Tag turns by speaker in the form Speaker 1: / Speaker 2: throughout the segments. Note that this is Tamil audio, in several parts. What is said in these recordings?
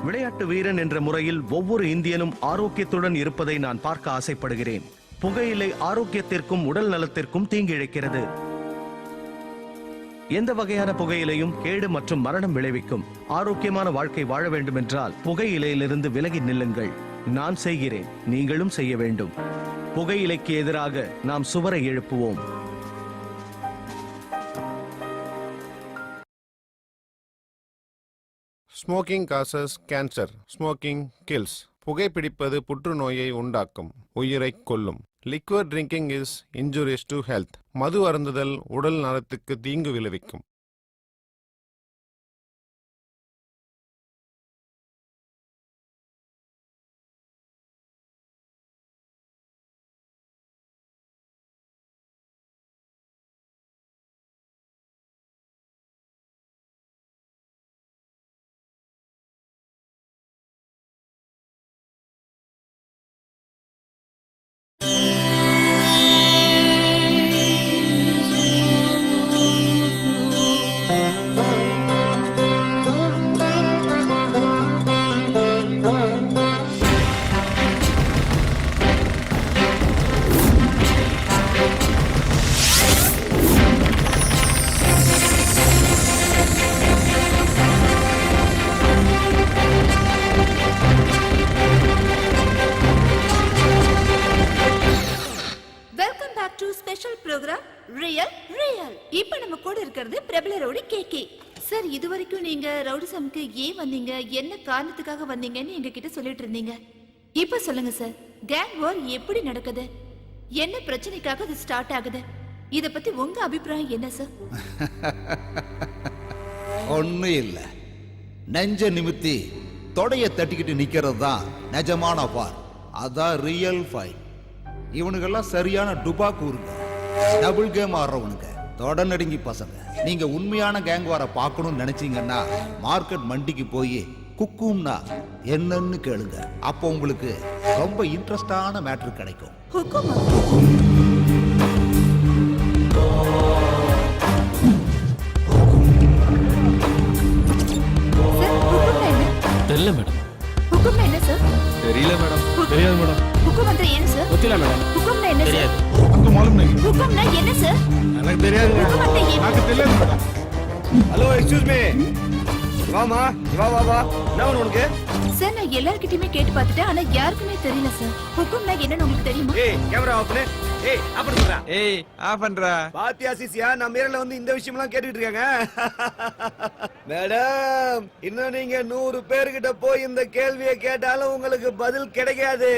Speaker 1: விளையாட்டு வீரன் என்ற முறையில் ஒவ்வொரு இந்தியனும் ஆரோக்கியத்துடன் இருப்பதை நான் பார்க்க ஆசைப்படுகிறேன். புகையிலை ஆரோக்கியத்திற்கும் உடல் நலத்திற்கும் தீங்கிழைக்கிறது. எந்த வகையான புகையிலையும் கேடு மற்றும் மரணம் விளைவிக்கும். ஆரோக்கியமான வாழ்க்கை வாழ வேண்டும் என்றால் புகையிலையிலிருந்து விலகி நில்லுங்கள். நான் செய்கிறேன், நீங்களும் செய்ய வேண்டும். புகையிலைக்கு எதிராக நாம் சுவரை எழுப்புவோம்.
Speaker 2: Smoking causes cancer. Smoking kills. புகைப்பிடிப்பது புற்றுநோயை உண்டாக்கும், உயிரை கொல்லும். Liquor drinking is injurious to health. மது அருந்துதல் உடல் நலத்துக்கு தீங்கு விளைவிக்கும்.
Speaker 3: இப்ப நம்ம கூட இருக்கிறது பிரபல ரவுடி கேகே சார். இதுவரைக்கும் நீங்க ரவுடிசம்க்கு ஏன் வந்தீங்க, என்ன காரணத்துக்காக வந்தீங்கன்னு எங்க கிட்ட சொல்லிட்டு இருந்தீங்க. இப்ப சொல்லுங்க சார், கேங் வார் எப்படி நடக்குது, என்ன பிரச்சனைக்காக இது ஸ்டார்ட் ஆகுது, இத பத்தி உங்க அபிப்பிராயம் என்ன சார்?
Speaker 4: ஒன்னும் இல்ல, நெஞ்ச நிமித்தி தொடைய தட்டிக்கிட்டு நிக்கிறது தான் நிஜமான வார். அதான் ரியல் ஃபைட். இவனுக்கெல்லாம் சரியான டுபா கூறுங்க, டபுள் கேம் ஆடுறவனுங்க, தொட நடுங்கி பசங்க. நீங்க உண்மையான கேங் வார பார்க்கணும்னு நினைச்சீங்கன்னா மார்க்கெட் மண்டிக்கு போய் குக்கும்னா என்னன்னு கேளுங்க. அப்போ உங்களுக்கு ரொம்ப இன்ட்ரெஸ்டான மேட்ரு கிடைக்கும்.
Speaker 5: தெரியல மேடம்.
Speaker 3: ஹுக்கும்னா என்ன சார்?
Speaker 5: தெரியல மேடம். தெரியாது மேடம்.
Speaker 3: ஹுக்கும்னா என்ன சார்?
Speaker 5: தெரியல மேடம்.
Speaker 3: ஹுக்கும்னா என்ன சார்?
Speaker 5: हमको मालूम नहीं.
Speaker 3: ஹுக்கும்னா என்ன சார்?
Speaker 5: எனக்கு தெரியாது. எனக்கு தெரியாது மேடம்.
Speaker 6: Hello, excuse me. வாமா, வா வா வா. என்ன உனக்கு?
Speaker 3: சார், நான் எல்லார்கிட்டயுமே கேட்டு பார்த்துட்டேன், ஆனா யாருக்குமே தெரியல சார். ஹுக்கும்னா என்னன்னு உங்களுக்கு தெரியுமா?
Speaker 6: ஏய், கேமரா ஆஃப் பண்ணு. ஏய், ஆஃப் பண்ணுடா.
Speaker 5: ஏய், ஆஃப் பண்றா.
Speaker 6: பாத்தியா சிசியா, நம்ம ஏரியால வந்து இந்த விஷயம்லாம் கேட்டுட்டு இருக்காங்க. மேடம், இன்னும் நீங்க 100 பேர்கிட்ட போய் இந்த கேள்வியை கேட்டாலும் உங்களுக்கு பதில் கிடைக்காது.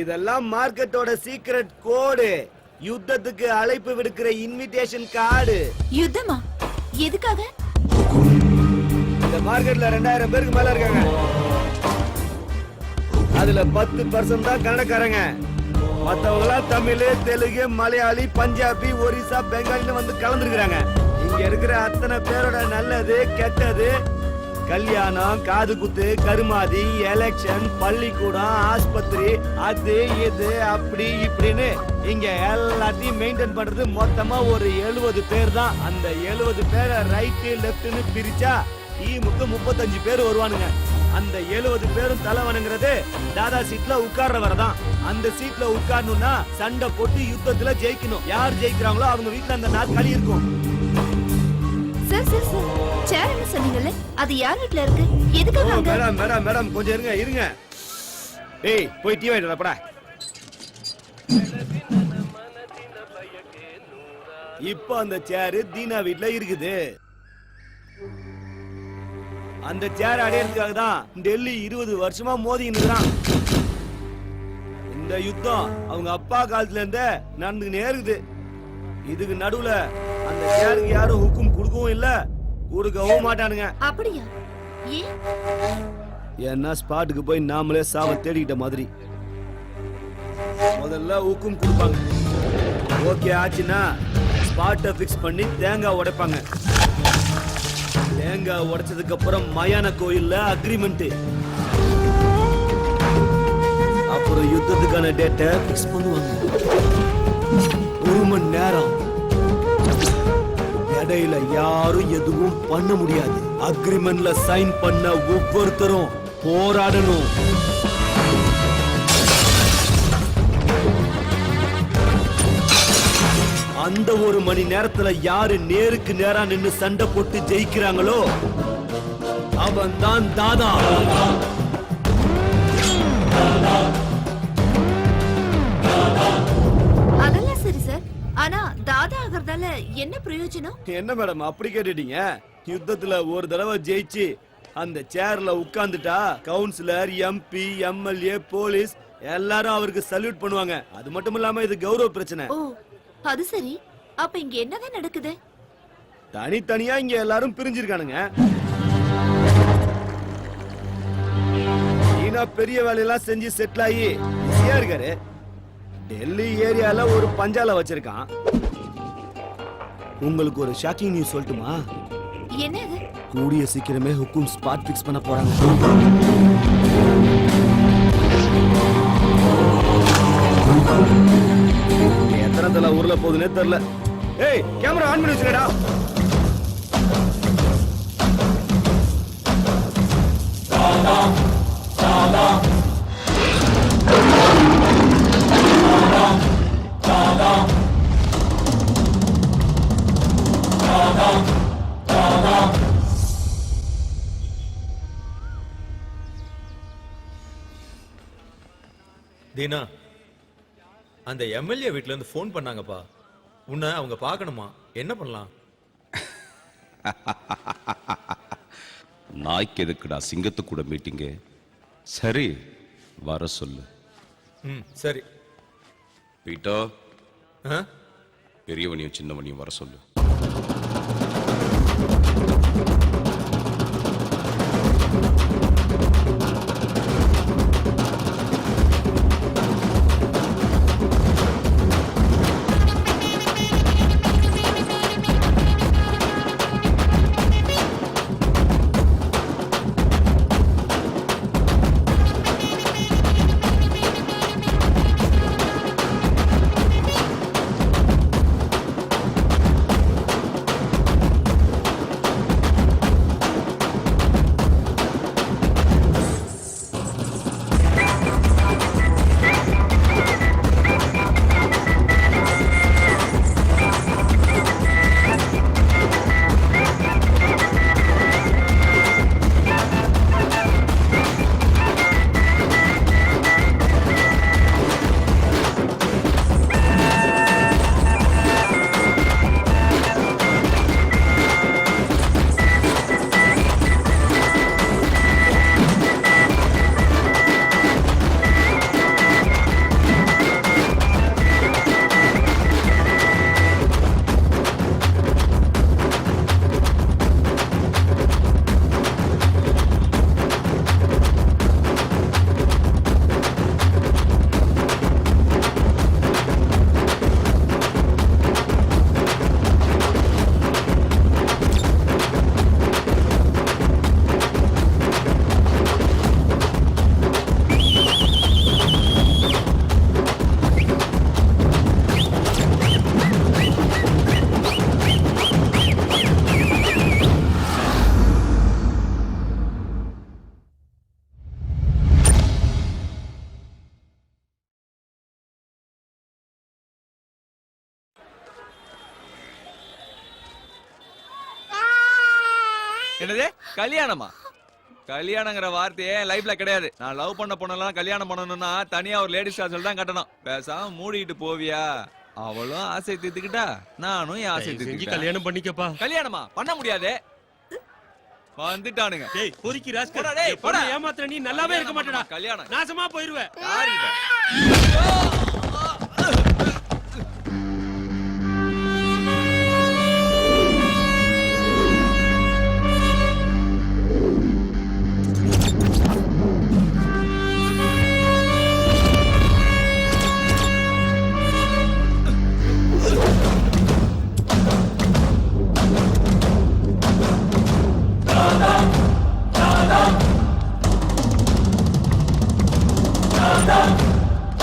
Speaker 6: இதெல்லாம் மார்க்கெட்டோட சீக்ரெட் கோடு. யுத்தத்துக்கு அழைப்பு விடுக்கிற இன்விடேஷன் கார்டு.
Speaker 3: யுத்தமா? எதுக்காக?
Speaker 6: இந்த மார்க்கெட்ல 2000 பேருக்கு மேல இருக்காங்க. அதுல 10% தான் கன்னடக்காரங்க. மத்தவங்களா தமிழ், தெலுங்கு, மலையாளி, பஞ்சாபி, ஒரிசா, பெங்காலின்னு வந்து கலந்துருக்காங்க. இங்க இருக்கிற அத்தனை பேரோட நல்லது கெட்டது, கல்யாணம், காது குத்து, கருமாதி, எலெக்ஷன், பள்ளிக்கூடம், ஆஸ்பத்திரி, அது இது அப்படி இப்படின்னு இங்க எல்லாத்தையும் மெயின்டைன் பண்றது மொத்தமா ஒரு 70 பேர் தான். அந்த 70 பேரை ரைட்டு லெப்ட்னு பிரிச்சா டீமுக்கு 35 பேர் வருவானுங்க. அந்த 70 பேரும் தலை வணங்குறது தாதா சீட்ல உட்கார்றவர் தான். அந்த சீட்ல உட்காரணும்னா சண்டை போட்டு யுத்தத்துல ஜெயிக்கணும். யார் ஜெயிக்கிறாங்களோ அவங்க வீட்டுல அந்த நாற்காலி இருக்கும்.
Speaker 3: சார் சார் சார், சேர் என்ன சொன்னீங்கல்ல, அது யார் வீட்ல இருக்கு, எதுக்காக அங்க?
Speaker 6: மேடம் மேடம் மேடம் கொஞ்சம் இருங்க இருங்க. ஏய், போய் டீ வாங்கிட்டு வாடா. இப்போ அந்த சேர் தீனா வீட்ல இருக்குது. அந்த சேர் அடையறதுக்காக தான் டெல்லி 20 வருஷமா மோதின்னு இருக்கான். இந்த யுத்தம் அவங்க அப்பா காலத்துல இருந்தே நடந்துக்கினே இருக்குது. இதுக்கு நடுவுல அந்த சேருக்கு யாரும் ஹுக்கும் கொடுக்கவும் இல்ல, கொடுக்கவும் மாட்டானுங்க.
Speaker 3: அப்படியா? ஏன்?
Speaker 6: ஏன்னா ஸ்பாட்டுக்கு போய் நாமளே சாவ தேடிக்கிட்ட மாதிரி. முதல்ல ஹுக்கும் கொடுப்பாங்க. ஓகே ஆச்சுன்னா ஸ்பாட்டை பிக்ஸ் பண்ணி தேங்காய் உடைப்பாங்க. தேங்காய் உடைச்சதுக்கு அப்புறம் மயான கோயில்ல அக்ரிமெண்ட். அப்புறம் யுத்தத்துக்கான டேட்டை பிக்ஸ் பண்ணுவாங்க. 1 மணி நேரம். இடையில யாரும் எதுவும் பண்ண முடியாது. அக்ரிமெண்ட்ல சைன் பண்ண ஒவ்வொருத்தரும் போராடணும். அந்த ஒரு மணி நேரத்துல யாரு நேருக்கு நேரா நின்னு சண்டை போட்டு ஜெயிக்கிறாங்களோ அவன் தான் தாதா.
Speaker 3: அதெல்லாம் சரி சார். ஆனா தாதா ஆகிறதால என்ன பிரயோஜனம்?
Speaker 6: என்ன மேடம் அப்படி கேட்டுட்டீங்க? யுத்தத்துல ஒரு தடவை ஜெயிச்சு அந்த சேர்ல உட்கார்ந்துட்டா கவுன்சிலர், எம்பி, எம்எல்ஏ, போலீஸ் எல்லாரும் அவருக்கு சல்யூட் பண்ணுவாங்க. அது மட்டும் இல்லாம இது கௌரவ பிரச்சனை.
Speaker 3: ஓ அது சரி. அப்ப இங்க என்னதான் நடக்குது?
Speaker 6: தனித்தனியா இங்க எல்லாரும் பிரிஞ்சிருக்கானுங்க. ஈனா பெரிய வேலையெல்லாம் செஞ்சு செட்டில் ஆகி பிஸியா இருக்காரு. டெல்லி ஏரியால ஒரு பஞ்சால வச்சிருக்கான். உங்களுக்கு ஒரு ஷாக்கிங் நியூஸ் சொல்லட்டுமா?
Speaker 3: என்ன அது?
Speaker 6: கூடிய சீக்கிரமே ஹுக்கும் ஸ்பாட் ஃபிக்ஸ் பண்ண போறாங்க. எத்தனை தலை ஊர்ல போகுதுன்னே தெரியல. ஏய் கேமரா ஆன் பண்ணி வச்சுக்கடா.
Speaker 7: தீனா, அந்த எம்எல்ஏ வீட்ல இருந்து ஃபோன் பண்ணாங்கப்பா. உன்னை அவங்க பார்க்கணுமா? என்ன பண்ணலாம்?
Speaker 8: நாய்க்கு எதுக்குடா சிங்கத்து கூட மீட்டிங்கு? சரி வர சொல்லு.
Speaker 7: சரி.
Speaker 8: பீட்டோ,
Speaker 7: ஆ?
Speaker 8: பெரியவனையும் சின்னவனையும் வர சொல்லு.
Speaker 5: என்னது கல்யாணமா? கல்யாணங்கிற வார்த்தையே லைஃப்ல கிடையாது. நான் லவ் பண்ண பொண்ணெல்லாம் கல்யாணம் பண்ணணும்னா தனியா ஒரு லேடிஸ் ஹாஸ்டல் தான் கட்டணும். பேசாம மூடிட்டு போவியா? அவளும் ஆசை தீர்த்துக்கிட்டா, நானும் என் ஆசை தீர்த்துக்கிட்டேன்.
Speaker 9: கல்யாணம் பண்ணிக்கப்பா.
Speaker 5: கல்யாணமா பண்ண முடியாது. வந்துட்டானுங்க.
Speaker 9: டேய் பொறுக்கி ராஸ்கல்.
Speaker 5: போடா டேய், போடா.
Speaker 9: ஏமாத்துற நீ நல்லாவே இருக்க மாட்டடா.
Speaker 5: கல்யாணம்
Speaker 9: நாசமா போயிருவ.
Speaker 5: யாரிட்ட?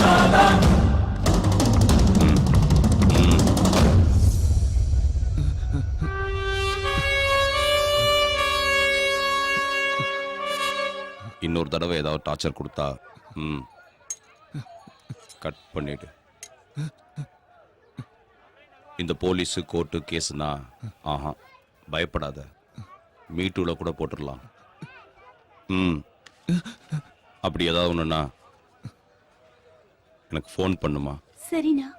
Speaker 10: Da da
Speaker 8: தடவை ஏதாவது டார்ச்சர் கொடுத்தா கட் பண்ணிடு. இந்த போலீஸு கோர்ட்டு கேஸுனா பயப்படாத, மீட்டூல கூட போட்டுடலாம். அப்படி ஏதாவது ஒண்ணுன்னா எனக்கு ஃபோன் பண்ணுமா?
Speaker 3: சரிண்ணா.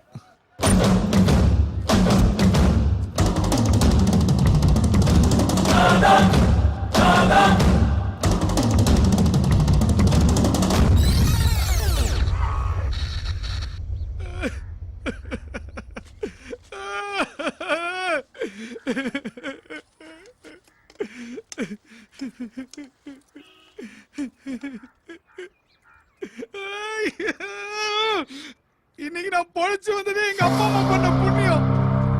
Speaker 10: இன்னைக்கு நான் பொழைச்சு வந்ததே எங்க அப்பா அம்மா பண்ண புண்ணியம்.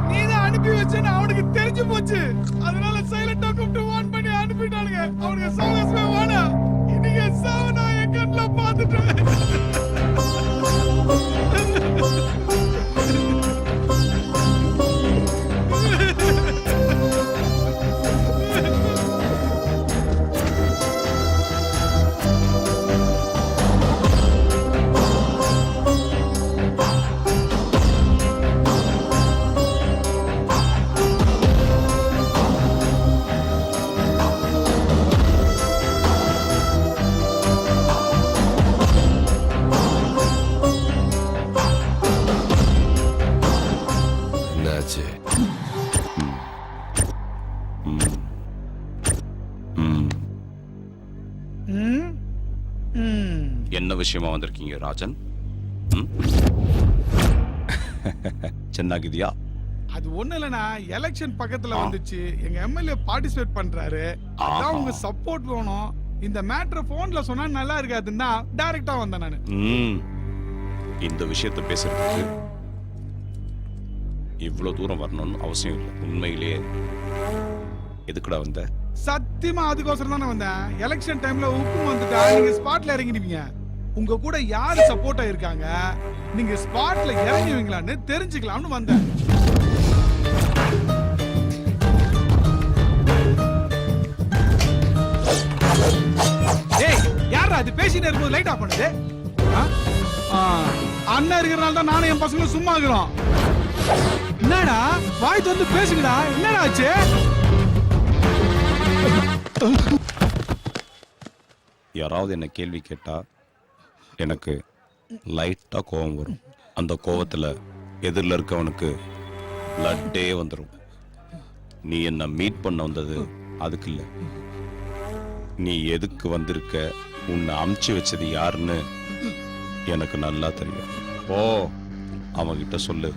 Speaker 10: நீ தான் அனுப்பி வச்சேன்னு அவனுக்கு தெரிஞ்சு போச்சு. அதனால சைலண்டா கூப்பிட்டு வான் பண்ணி அனுப்பிட்டானுங்க. அவனுக்கு சாகசமே வேணாம். இன்னைக்கு சாவ நான் என் கண்ணுல பார்த்துட்டேன்.
Speaker 8: என்ன விஷயமா வந்திருக்கீங்க ராஜன்? சென்னாகிதியா?
Speaker 10: அது ஒண்ணு இல்லனா, எலெக்ஷன் பக்கத்துல வந்துச்சு. எங்க எம்எல்ஏ பார்ட்டிசிபேட் பண்றாரு. அதான் உங்க சப்போர்ட் வேணும். இந்த மேட்டர் போன்ல சொன்னா நல்லா இருக்காதுன்னா டைரக்டா வந்தேன் நானு.
Speaker 8: இந்த விஷயத்தை பேசுறதுக்கு இவ்வளவு தூரம் வரணும்னு அவசியம் இல்லை. உண்மையிலேயே எதுக்குடா வந்த?
Speaker 10: சத்தியமா அதுக்கோசரம் தானே வந்தேன். எலெக்ஷன் டைம்ல உப்பு வந்துட்டா நீங்க ஸ்பாட்ல இறங்கிடுவீங்க. உங்க கூட யாரு சப்போர்ட்டா இருக்காங்க, நீங்க ஸ்பாட்ல இறங்குவீங்களான்னு தெரிஞ்சுக்கலாம்னு வந்தேன். ஏய், யாரா அது பேசிட்டு இருக்கும்போது லைட் ஆஃப் பண்ணுது? அண்ணன் இருக்கிறனால தான் நானும் என் பசங்களும் சும்மா இருக்கிறோம். என்னடா வாய் வந்து பேசுங்கடா, என்னடா ஆச்சு?
Speaker 8: யாராவது என்ன கேள்வி கேட்டா எனக்கு லைட்டா கோபம் வரும். அந்த கோபத்துல எதிரில் இருக்கவனுக்கு பிளட்டே வந்துடும். நீ என்ன மீட் பண்ண வந்தது அதுக்கு இல்ல. நீ எதுக்கு வந்திருக்க, உன்னை அமுச்சு வச்சது யாருன்னு எனக்கு நல்லா தெரியும். ஓ, அவன்கிட்ட சொல்லு,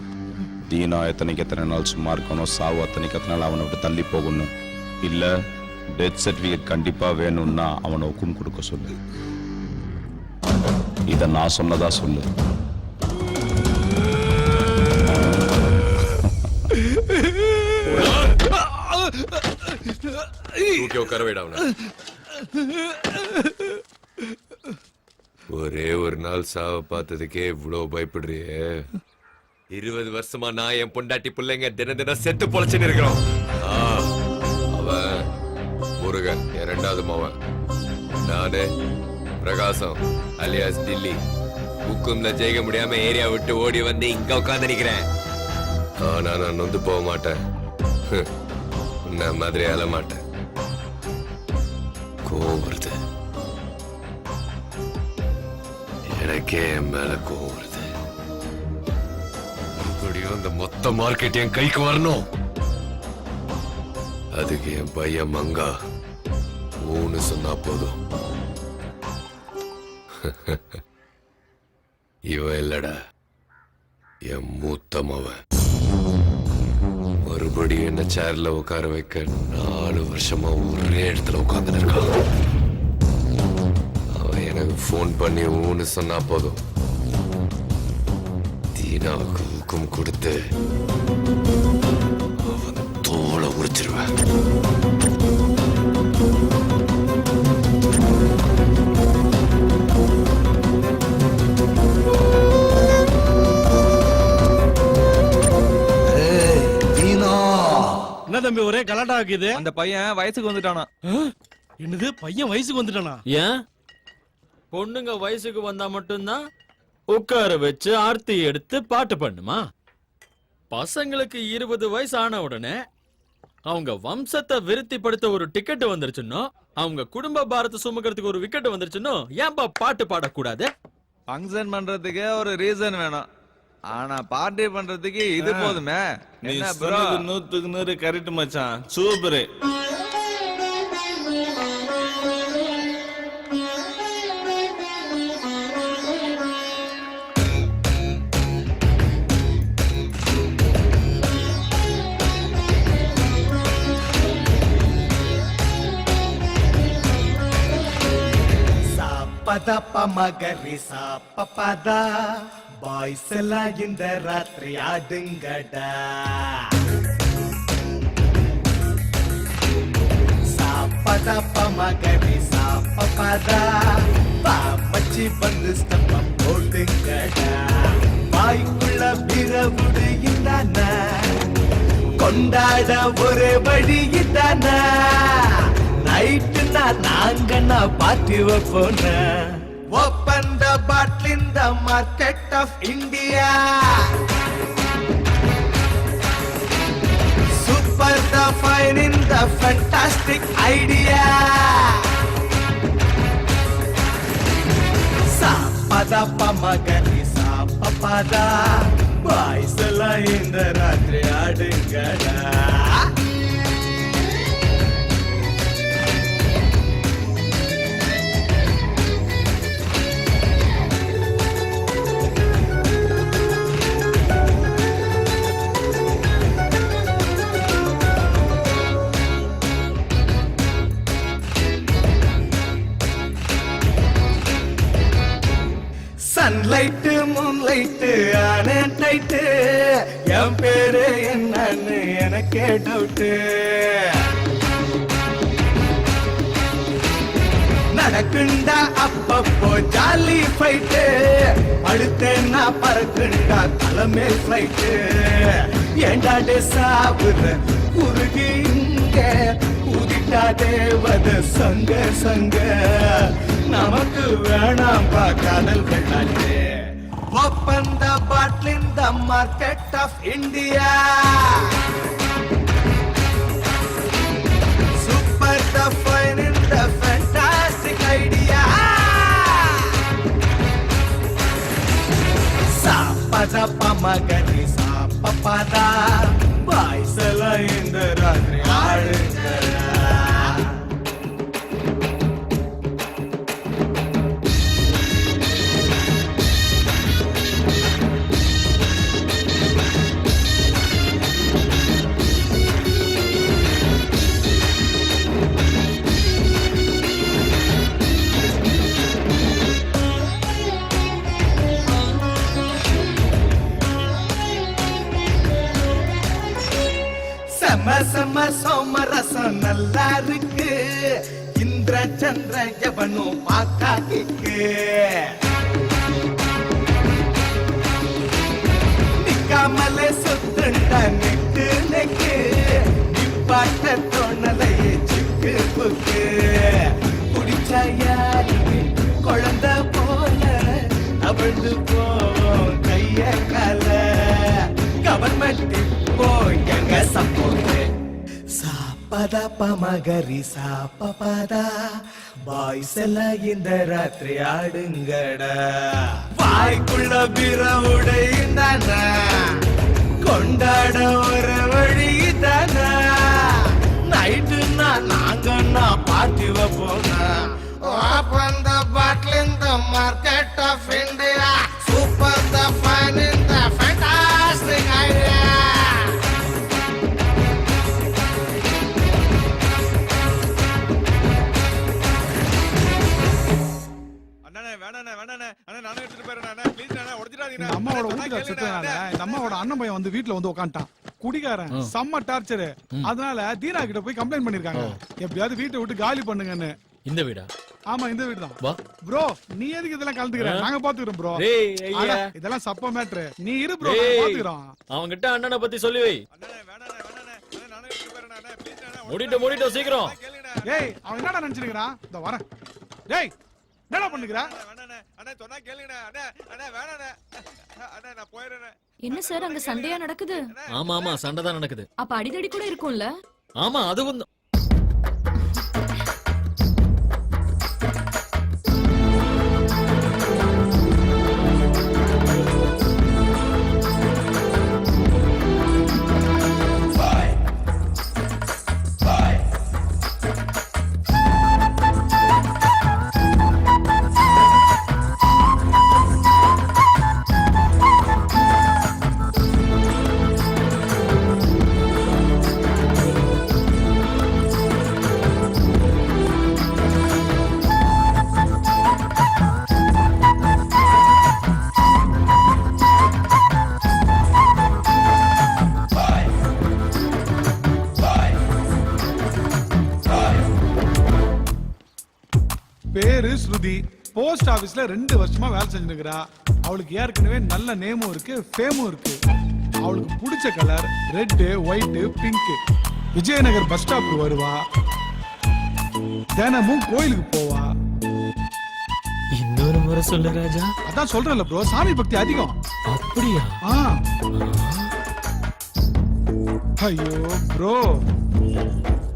Speaker 8: தீனா எத்தனை நாள் சும்மா இருக்கணும், சாவு எத்தனை நாள் அவனை விட்டு தள்ளி போகணும், இல்ல டெத் சர்டிபிகேட் கண்டிப்பா வேணும்னா அவனை ஹுக்கும் கொடுக்க சொல்லு. இத நான் சொன்னதா சொல்லு.
Speaker 11: ஒரே ஒரு நாள் சாவ பார்த்ததுக்கே இவ்வளவு பயப்படுறியே? 20 வருஷமா நான் என் பொண்டாட்டி பிள்ளைங்க தினம் செத்து பொழைச்சுன்னு இருக்கிறோம். அவன் முருகன், என் 2வது மவன். நானு பிரகாசம் அலியாஸ் டில்லி. ஹுக்கும்ல ஜெயிக்க முடியாம ஏரியா விட்டு ஓடி வந்து இங்க உட்கார்ந்து நிக்கிறேன். ஆனா நான் நொந்து போக மாட்டேன். உன்ன மாதிரி அழ மாட்டேன். கோவம் வருது, எனக்கே என் மேல கோவம் வருது. மறுபடியும் இந்த மொத்த மார்க்கெட் என் கைக்கு வரணும். அதுக்கு என் பையன் மங்கா ஊன்னு சொன்னா போதும். இவன் இல்லடா, என் மூத்த மவன். மறுபடியும் என்ன சேர்ல உட்கார வைக்க 4 வருஷமா ஒரே இடத்துல உட்கார்ந்து இருக்கான். அவன் எனக்கு போன் பண்ணி ஊன்னு சொன்னா போதும், தீனாவுக்கு ஹுக்கும் கொடுத்து அவன் தோலை உரிச்சிருவேன்.
Speaker 9: என்ன தம்பி ஒரே கலாட்டா ஆக்குது?
Speaker 5: அந்த பையன் வயசுக்கு வந்துட்டானா?
Speaker 9: என்னது, பையன் வயசுக்கு வந்துட்டானா?
Speaker 7: ஏன்
Speaker 9: பொண்ணுங்க வயசுக்கு வந்தா மட்டும்தான் உட்கார வச்சு ஆர்த்தி எடுத்து பாட்டு பண்ணுமா? பசங்களுக்கு 20 வயசு ஆன உடனே அவங்க வம்சத்தை விருத்திப்படுத்த ஒரு டிக்கெட் வந்துருச்சுன்னோ, அவங்க குடும்ப பாரத்தை சுமக்கிறதுக்கு ஒரு விக்கெட் வந்துருச்சுன்னோ, ஏன்பா பாட்டு பாடக்கூடாது?
Speaker 5: ஃபங்க்ஷன் பண்றதுக்கு ஒரு ரீசன் வேணும், ஆனா பார்ட்டி பண்றதுக்கு இது போதுமே. என்ன ப்ரோ?
Speaker 6: 100க்கு 100 கரெக்ட் மச்சான், சூப்பர்.
Speaker 10: பதப்ப மகரி சாப்பதா பாய்ஸ் எல்லாம் இந்த ராத்திரி ஆடுங்கடா. சாப்பதப்ப மகரி சாப்பதா பாமச்சி வந்து ஸ்டெப்ப போடுங்கடா. வாய்க்குள்ள பிறவுடு இந்தான கொண்டாட ஒரு வழி இதான. நைட்டு நாங்க பாட்டி வைப்போன. Open the bottle in the market of India. Super the fine in the fantastic idea. சாப்பதா பமகரி சாப்பதா பாய்ஸ் எல்லாம் இந்த ராத்திரி ஆடுங்கடா. சன்லைட்டு மூன்லைட்டு ஆனே டைட்டு. என் பேரு என்னன்னு எனக்கே டவுட்டு. நடக்குண்டா அப்பப்போ ஜாலி ஃபைட்டு. அடுத்தேன்னா பறக்குண்டா தலைமேல் ஃபிளைட்டு. ஏண்டாடே சாவுற உருகி இங்க ஊதிட்டா தேவத சங்க சங்க. நமக்கு வேணாம் பா காதல் வெள்ளாட்டு. Open the bottle in the market of India. Super the fine in the fantastic idea. சாப்பதா பமகரி சாப்பதா பாய்ஸ் எல்லாம் இந்த ராத்திரி ஆடுங்கடா. செம சோமரசம் நல்லா இருக்கு. இந்திர சந்திர எவனும் பாக்காக்கு. நிக்காமலே சுத்துண்டா நெக்கு நெக்கு. நிப்பாட்ட தோணலையே சிக்கு புக்கு. குடிச்சா யாருமே குழந்தை போல அவிழ்ந்து போவோம் கைய கால. கவர்மெண்ட் போய் எங்க சப்போர்ட். சாப்பதா பமகரி சாப்பதா பாய்ஸ் எல்லாம் இந்த ராத்திரி ஆடுங்கடா. வாய்க்குள்ள பிறவுடை தான கொண்டாட ஒரு வழி தான. நைட்டு நாங்க பாட்டி வைப்போம். Open the bottle in the market of India. Super the fine in the fantastic idea.
Speaker 12: அம்மாவோட வீட்டுல சுத்தனால இந்த அம்மாவோட அண்ணன் பையன் வந்து வீட்டுல வந்து உட்காந்துட்டான். குடிகாரன் செம்ம டார்ச்சர். அதனால தீனா கிட்ட போய் கம்ப்ளைண்ட் பண்ணிருக்காங்க. எப்படியாவது வீட்டை விட்டு காலி பண்ணுங்கன்னு.
Speaker 9: இந்த வீடா?
Speaker 12: ஆமா இந்த வீடு தான். ப்ரோ நீ எதுக்கு இதெல்லாம் கலந்துக்கிற? நாங்க பாத்துக்கிறோம் ப்ரோ. இதெல்லாம் சப்ப மேட்ரு. நீ இரு ப்ரோ, பாத்துக்கிறோம்.
Speaker 9: அவங்க கிட்ட அண்ணனை பத்தி சொல்லி வை. முடிட்டு சீக்கிரம்.
Speaker 12: ஏய் அவன் என்னடா நினைச்சிருக்கான்? இந்த வரேன். டேய் என்னடா பண்ணுகிற?
Speaker 5: அண்ணா சொன்னா கேளுங்கண்ணே. அண்ணா வேணாண்ணே. அண்ணா நான் போயிடுறேன்.
Speaker 3: என்ன சார் அங்க சண்டையா நடக்குது?
Speaker 9: ஆமா சண்டை தான் நடக்குது.
Speaker 3: அப்ப அடிதடி கூட இருக்கும்ல?
Speaker 9: ஆமா அதுவும் தான்.
Speaker 12: பேரு ஸ்ருதி. போஸ்ட் ஆபீஸ்ல 2 வருஷமா வேலை செஞ்சுருக்கிறா. அவளுக்கு ஏற்கனவே நல்ல நேமும் இருக்கு, ஃபேமும் இருக்கு. அவளுக்கு பிடிச்ச colour red, white, pink. Vijayanagar bus ஸ்டாப்க்கு வருவா, தினமும் கோயிலுக்கு போவா.
Speaker 9: இன்னொரு முறை சொல்லு ராஜா.
Speaker 12: அதான் சொல்றேன்ல ப்ரோ, சாமி பக்தி அதிகம்.
Speaker 9: அப்படியா?
Speaker 12: ஐயோ ப்ரோ,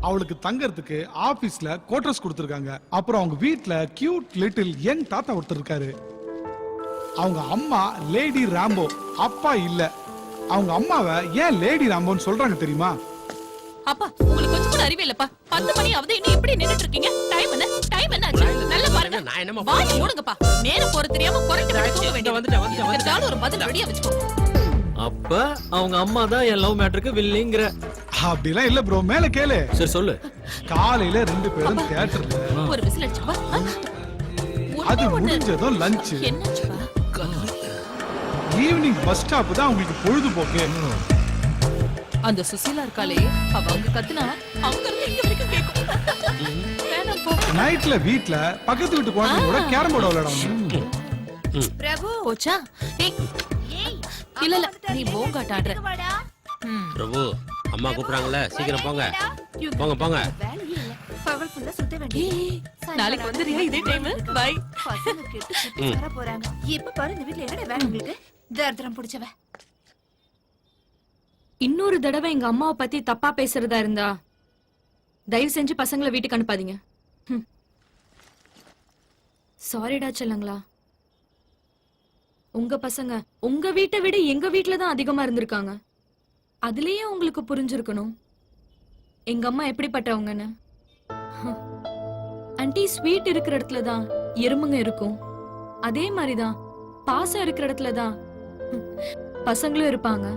Speaker 12: அவளுக்கு தங்கறதுக்கு ஆபீஸ்ல குவார்டர்ஸ் கொடுத்திருக்காங்க. அப்புறம் அவங்க வீட்ல கியூட் லிட்டில் யங் தாத்தா ஒருத்தர் இருக்காரு. அவங்க அம்மா லேடி ராம்போ, அப்பா இல்ல. அவங்க அம்மாவை ஏன் லேடி ராம்போன்னு சொல்றாங்க தெரியுமா?
Speaker 3: அப்பா உங்களுக்கு கொஞ்சம் கூட அறிவே இல்லப்பா. 10 மணி ஆகுது, இன்னும் எப்படி நின்னுட்டு இருக்கீங்க? டைம் என்ன ஆச்சு? நல்ல பாருங்க. வாய் மூடுங்கப்பா. நேரம் போற தெரியாம குறைட்டு தூங்க வேண்டியது. ஏதாவது ஒரு பதில் ரெடியா வச்சுக்கோ.
Speaker 9: அப்ப அவங்க அம்மா தான் என் லவ் மேட்டருக்கு வில்லிங்கற.
Speaker 12: அப்படிலாம் இல்ல ப்ரோ, மேல கேளு.
Speaker 9: சரி சொல்லு.
Speaker 12: காலையில 2 பேரும் தியேட்டர்ல,
Speaker 3: ஒரு விசில் அடிச்சுப்பா.
Speaker 12: அது முடிஞ்சதும் லஞ்ச்.
Speaker 3: என்னாச்சுப்பா?
Speaker 12: ஈவினிங் பஸ் ஸ்டாப் தான் உங்களுக்கு பொழுதுபோக்கு.
Speaker 3: அந்த சுசீலா இருக்காளே, அவ அங்க கத்துனா அங்க இருந்து இங்க வரைக்கும் கேக்கும். வேணாம் போ.
Speaker 12: நைட்ல வீட்ல பக்கத்து வீட்டு குழந்தைங்க கூட கேரம் போர்டு விளையாடுவாங்க.
Speaker 3: பிரபு போச்சா? இல்ல நீ போங்காட்ட ஆடுற.
Speaker 13: பிரபு அம்மா கூப்பிடுறாங்கல்ல, சீக்கிரம் போங்க போங்க.
Speaker 3: பவர்ஃபுல்லா சுத்த வேண்டியது. நாளைக்கு வந்துறியா இதே டைம்? பை. பசங்க கெட்டு சுத்தி வர போறாங்க. எப்ப பாரு இந்த வீட்ல என்னடா வேணும் உங்களுக்கு? தர்தரம் புடிச்சவ.
Speaker 14: இன்னொரு தடவை எங்க அம்மாவை பத்தி தப்பா பேசுறதா இருந்தா தயவு செஞ்சு பசங்களை வீட்டுக்கு அனுப்பாதீங்க. சாரிடா செல்லங்களா. உங்க பசங்க உங்க வீட்டை விட எங்க வீட்டுல தான் அதிகமா இருந்திருக்காங்க. அதுலயே உங்களுக்கு புரிஞ்சிருக்கணும் எங்க அம்மா எப்படிப்பட்டவங்கன்னு. ஆன்ட்டி, ஸ்வீட் இருக்கிற இடத்துலதான் எறும்புங்க இருக்கும். அதே மாதிரிதான் பாசம் இருக்கிற இடத்துலதான் பசங்களும் இருப்பாங்க.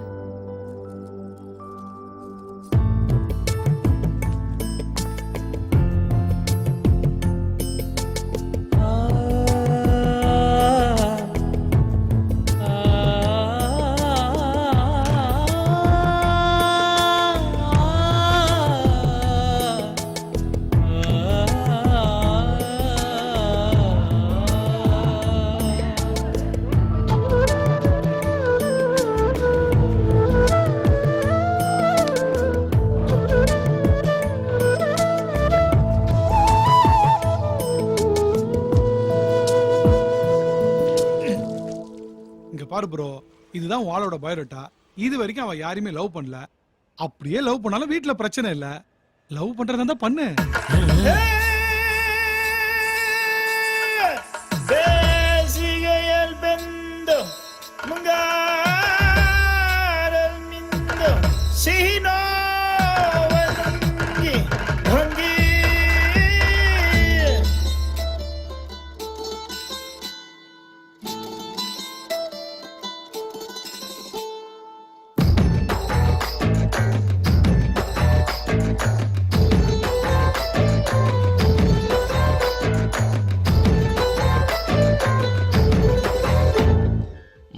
Speaker 12: பாரு ப்ரோ, இதுதான் வாளோட பயோடேட்டா. இது வரைக்கும் அவ யாரையுமே லவ் பண்ணல. அப்படியே லவ் பண்ணாலும் வீட்ல பிரச்சனை இல்ல. லவ் பண்றதா இருந்தா பண்ணு.
Speaker 10: Sigael bendo mungaral mindo sino walangi hangi.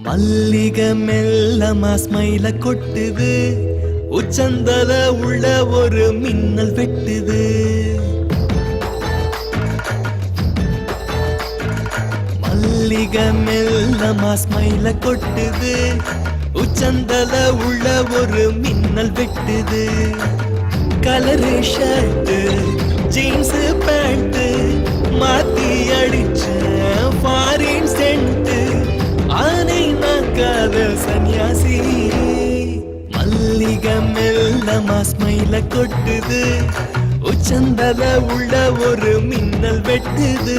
Speaker 15: மல்லிக மெல்லமா ஸ்மைல கொட்டுது, உச்சந்தல உள்ள ஒரு மின்னல் வெட்டுது. மல்லிக மெல்லமா ஸ்மைல கொட்டுது, உச்சந்தல உள்ள ஒரு மின்னல் வெட்டுது. கலரு ஷர்ட் ஜீன்ஸ் பேண்ட் மாத்தி அடிச்ச காதல் சன்னியாசி மல்லிகை மெல்லமா ஸ்மைல கொட்டுது உச்சந்தல உள்ள ஒரு மின்னல் வெட்டுது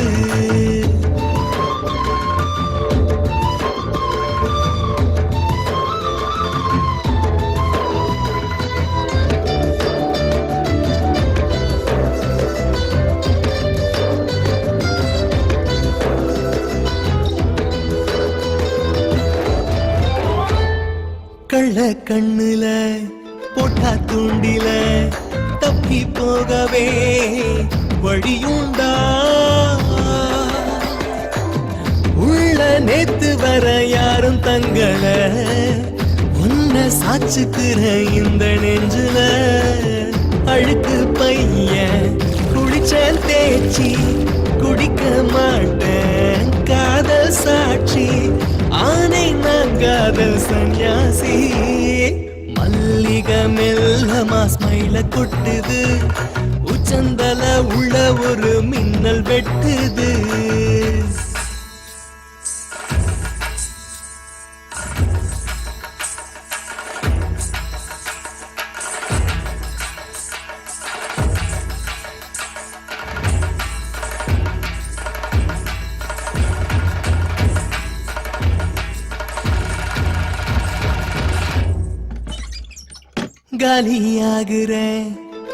Speaker 15: கள்ள கண்ணுல போட்டா தூண்டில தப்பி போகவே வழியுண்டா உள்ள நேத்து வர யாரும் தங்கல உன்னை சாச்சுக்கிற இந்த நெஞ்சுல அழுக்கு பையன் குடிச்சேன் தேய்ச்சி குடிக்க மாட்டேன் காதல் சாட்சி ஆனை நான் காதல் சன்னியாசி மல்லிகை மெல்லமா ஸ்மைல கொட்டுது உச்சந்தல உள்ள ஒரு மின்னல் வெட்டுது காலியாகிறேன்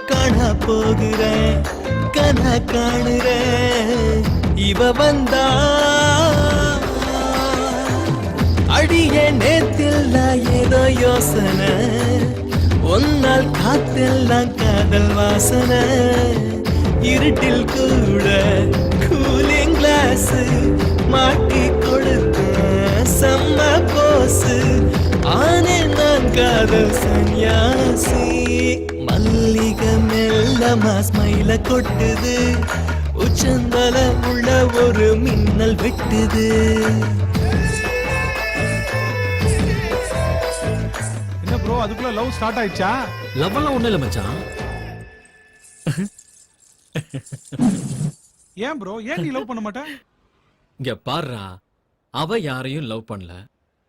Speaker 15: காணா போகிறேன் கன காணுறேன் இவ வந்தா அடிய நேத்தில் ஏதோ யோசனை ஒன்னால் காத்தெல்லாம் காதல் வாசனை இருட்டில் கூட கூலிங் கிளாஸ் மாட்டி கொடுத்த செம்ம போசு ஆனே நான் காதல் சன்னியாசி மல்லிகை மெல்லமா ஸ்மைல கொட்டுது உச்சந்தல உள்ள ஒரு மின்னல் வெட்டுது
Speaker 12: என்ன ப்ரோ அதுக்குள்ள லவ் ஸ்டார்ட் ஆயிடுச்சா?
Speaker 9: லவ் எல்லாம் ஒண்ணு இல்ல மச்சான்.
Speaker 12: ஏன் ப்ரோ ஏன் நீ லவ் பண்ண மாட்ட?
Speaker 9: இங்க பாருடா, அவ யாரையும் லவ் பண்ணல,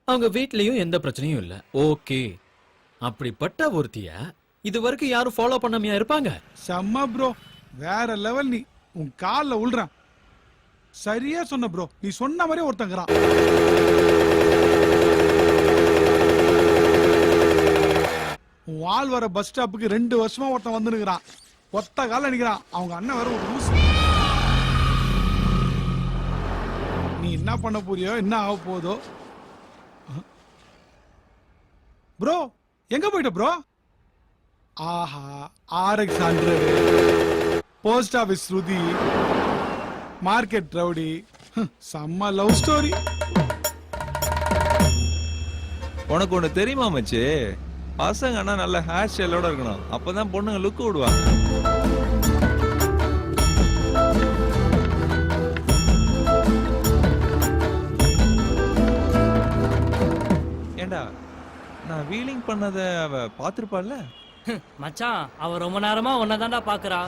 Speaker 9: அவங்க வீட்லயும் எந்த பிரச்சனையும் இல்ல. ஓகே, அப்படிப்பட்ட ஒருத்திய இது வரைக்கும் யாரும் ஃபாலோ பண்ணாமையா இருப்பாங்க?
Speaker 12: செம்ம ப்ரோ, வேற லெவல். நீ உன் கால்ல உள்றான். சரியா சொன்ன ப்ரோ, நீ சொன்ன மாதிரி ஒருத்தங்கறான். உன் ஆள் வர பஸ் ஸ்டாப்புக்கு 2 வருஷமா ஒருத்தன் வந்து நிக்கிறான். ஒத்த கால நிக்கிறான். அவங்க அண்ணன் வேற ஒரு லூசு. நீ என்ன பண்ண போறியோ, என்ன ஆக போதோ. ப்ரோ எங்க போயிட்ட ப்ரோ? ஆஹா, RX 100, போஸ்ட் ஆபீஸ் ஸ்ருதி, மார்க்கெட் ரவுடி, செம்ம லவ் ஸ்டோரி.
Speaker 5: உனக்கு ஒண்ணு தெரியுமா மச்சி? பசங்க அண்ணா நல்ல ஹேர் ஸ்டைலோட இருக்கணும், அப்பதான் பொண்ணுங்க லுக் விடுவாங்க. ஏண்டா, நான் வீலிங் பண்ணத அவ பாத்திருப்பாள்ல?
Speaker 16: மச்சான், அவ ரொம்ப நேரமா உன்னதான்டா பாக்குறா.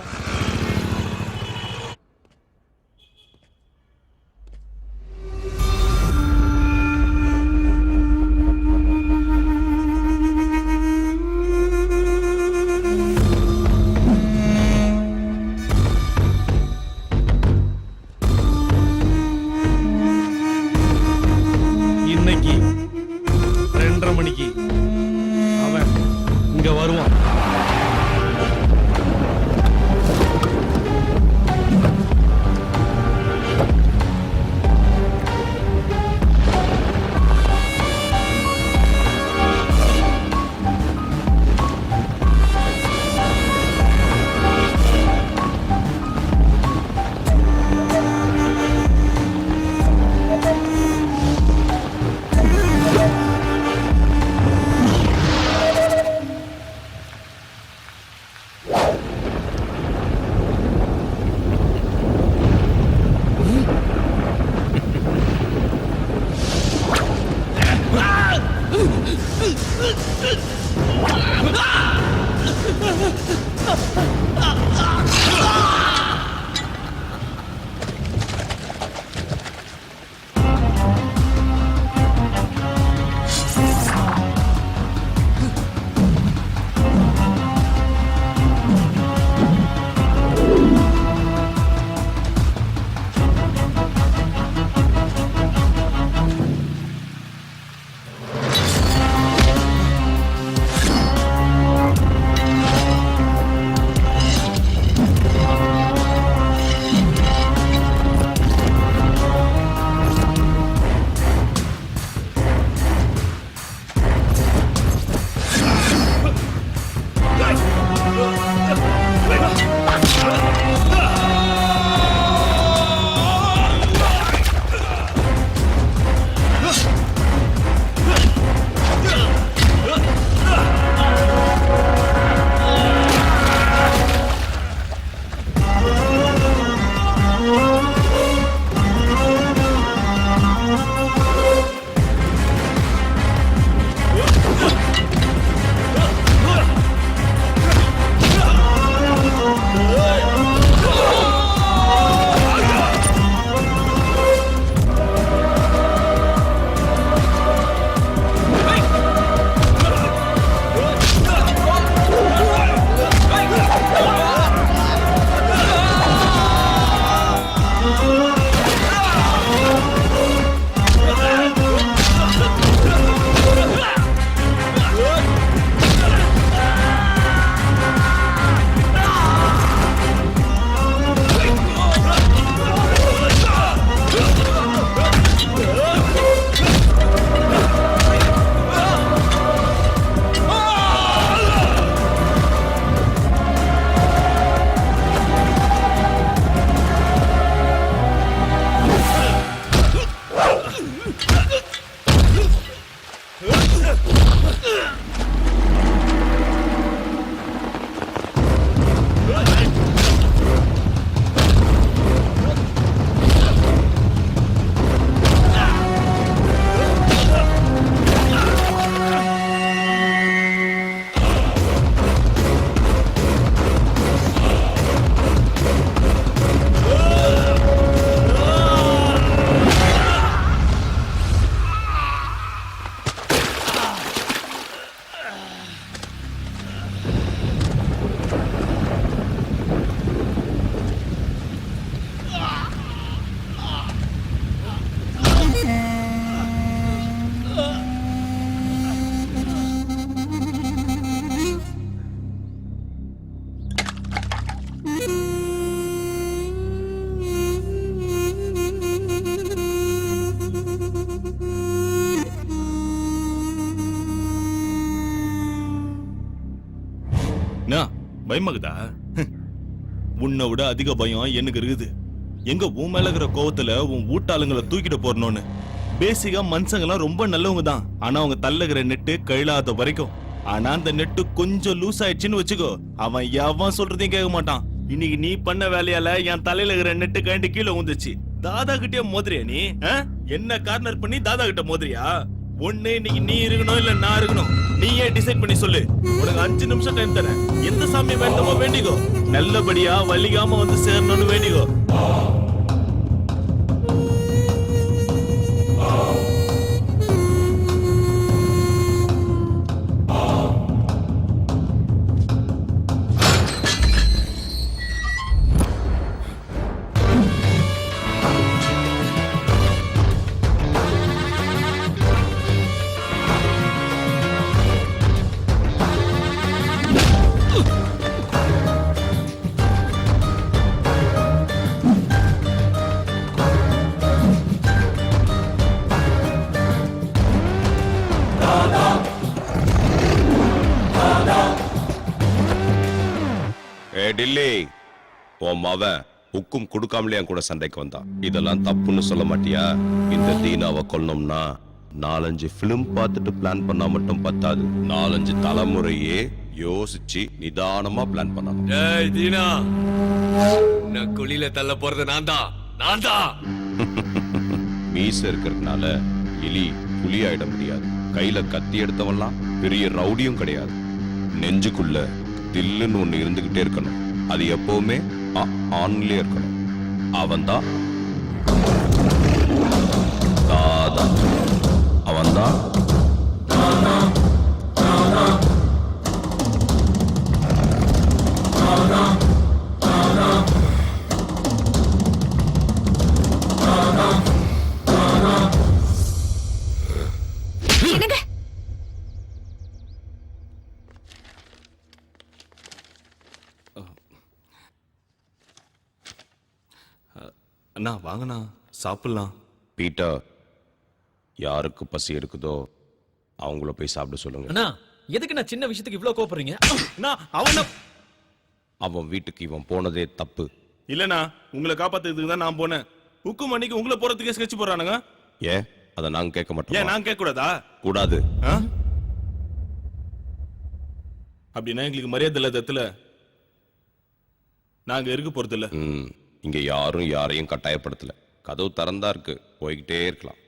Speaker 1: இன்னைக்கு 2:30 மணிக்கு அவன் இங்க வருவான்.
Speaker 17: பயமாகுதா? உன்னை விட அதிக பயம் எனக்கு இருக்குது. எங்க உன் மேல இருக்கிற கோவத்துல உன் வீட்டாளுங்களை தூக்கிட்டு போறணும்னு. பேசிக்கா மனுஷங்கெல்லாம் ரொம்ப நல்லவங்க தான். ஆனா அவங்க தள்ளுகிற நெட்டு கழிலாத வரைக்கும். ஆனா அந்த நெட்டு கொஞ்சம் லூஸ் ஆயிடுச்சுன்னு வச்சுக்கோ, அவன் எவன் சொல்றதையும் கேட்க மாட்டான். இன்னைக்கு நீ பண்ண வேலையால என் தலையில இருக்கிற நெட்டு கழண்டு கீழே ஊந்துச்சு. தாதா கிட்டே மோதிரியா நீ? என்ன கார்னர் பண்ணி தாதா கிட்ட மோதிரியா? ஒண்ணு இன்னைக்கு நீ இருக்கணும் இல்ல நான் இருக்கணும். நீயே டிசைட் பண்ணி சொல்லு. உனக்கு 5 நிமிஷம் டைம் தரேன். எந்த சாமி வேண்டுமோ வேண்டிக்கோ. நல்லபடியா வலிகாம வந்து சேரணும்னு வேண்டிக்கோ.
Speaker 8: டில்லி, உன் மவன் ஹுக்கும் கொடுக்காமலே என் கூட சண்டைக்கு வந்தான். இதெல்லாம் தப்புன்னு சொல்ல மாட்டியா? இந்த தீனாவை கொல்லணும்னா 4-5 பிலிம் பார்த்துட்டு பிளான் பண்ணா மட்டும் பத்தாது. 4-5 தலைமுறையே யோசிச்சு நிதானமா பிளான் பண்ணணும்.
Speaker 11: ஏய் தீனா, நான் குழியில தள்ள போறது நான் தான்.
Speaker 8: மீச இருக்கிறதுனால எலி புலி ஆயிட முடியாது. கையில கத்தி எடுத்தவன்லாம் பெரிய ரவுடியும் கிடையாது. நெஞ்சுக்குள்ள தில்லுன்னு ஒண்ணு இருந்துகிட்டே இருக்கணும். அது எப்பவுமே ஆன்லயே இருக்கணும். அவன்தான் தாதா. அவன்தான்
Speaker 17: அண்ணா வாங்கண்ணா சாப்பிடலாம்.
Speaker 8: பீட்டர், யாருக்கு பசி இருக்குதோ அவங்கள போய் சாப்பிட சொல்லுங்க.
Speaker 9: அண்ணா எதுக்கு நான் சின்ன விஷயத்துக்கு இவ்ளோ கோபப்படுறீங்க?
Speaker 8: அவன் வீட்டுக்கு இவன் போனதே தப்பு.
Speaker 17: இல்லண்ணா, உங்களை காப்பாத்துறதுக்கு தான் நான் போனேன். ஹுக்கும் அன்னைக்கு உங்களை போறதுக்கே ஸ்கெட்ச் போறானுங்க.
Speaker 8: ஏன் அதை நாங்க கேட்க மாட்டோம்?
Speaker 17: ஏன் நான் கேட்க கூடாதா?
Speaker 8: கூடாது.
Speaker 17: அப்படின்னா எங்களுக்கு மரியாதை இல்லாதத்துல நாங்க இருக்க போறது இல்ல.
Speaker 8: இங்க யாரும் யாரையும் கட்டாயப்படுத்தல. கதவு திறந்தா இருக்கு, போய்கிட்டே இருக்கலாம்.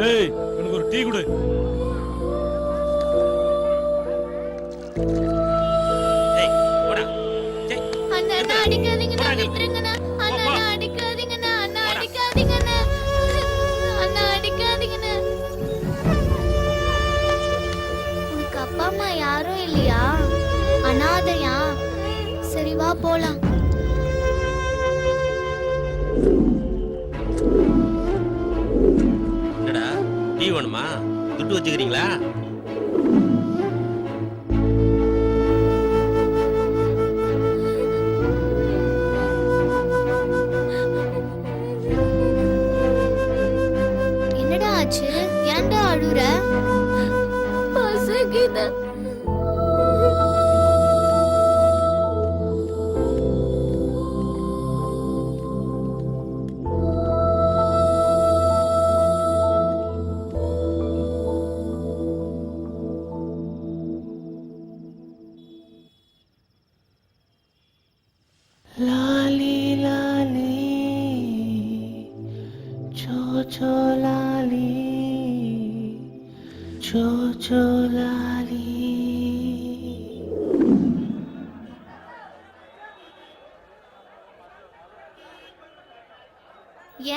Speaker 17: ஏய், எனக்கு ஒரு டீ கொடு.
Speaker 3: அண்ணா அடிக்காதீங்கண்ணா, விட்டுருங்கண்ணா. அண்ணா அடிக்காதீங்கண்ணா, அண்ணா அடிக்காதீங்கண்ணா, அண்ணா அடிக்காதீங்கண்ணா.
Speaker 18: உனக்கு அப்பா அம்மா யாரும் இல்லையா? அனாதையா? சரி வா போலாம்.
Speaker 13: என்னடா டீ வேணுமா? துட்டு வச்சுக்கிறீங்களா?
Speaker 18: என்னடா ஆச்சு? ஏன்டா அழுற?
Speaker 3: பசிக்குது.
Speaker 15: लाली लाली चो चो लाली चो चो लाली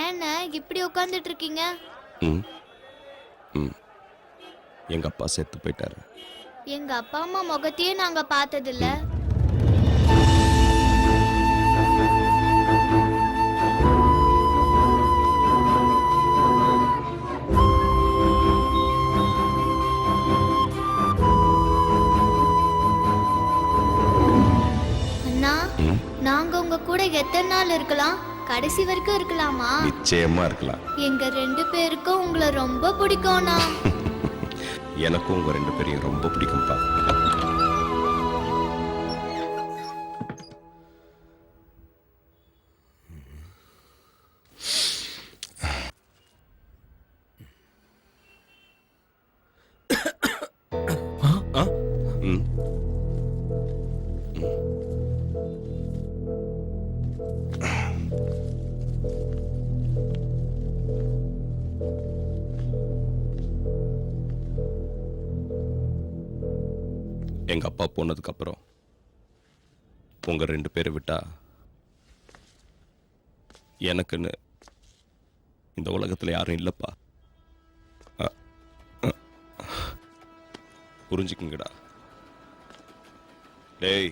Speaker 18: ஏன்னா இப்படி உட்கார்ந்துட்டு இருக்கீங்க?
Speaker 8: ம் ம் எங்க அப்பா செத்து போயிட்டாரு.
Speaker 18: எங்க அப்பா அம்மா முகத்தையே நாங்க பார்த்ததில்ல. அண்ணா, நாங்க உங்க கூட எத்தனை நாள் இருக்கலாம்? கடைசி வரைக்கும் இருக்கலாமா?
Speaker 8: நிச்சயமா இருக்கலாம்.
Speaker 18: எங்க 2 பேருக்கும் உங்களை ரொம்ப பிடிக்கும்ண்ணா.
Speaker 8: எனக்கும் உங்க 2 பேரையும் ரொம்ப பிடிக்கும்பா. எங்க அப்பா போனதுக்கு அப்புறம் உங்க 2 பேரை விட்டா எனக்குன்னு இந்த உலகத்துல யாரும் இல்லப்பா. புரிஞ்சுக்குங்கடா. டேய்,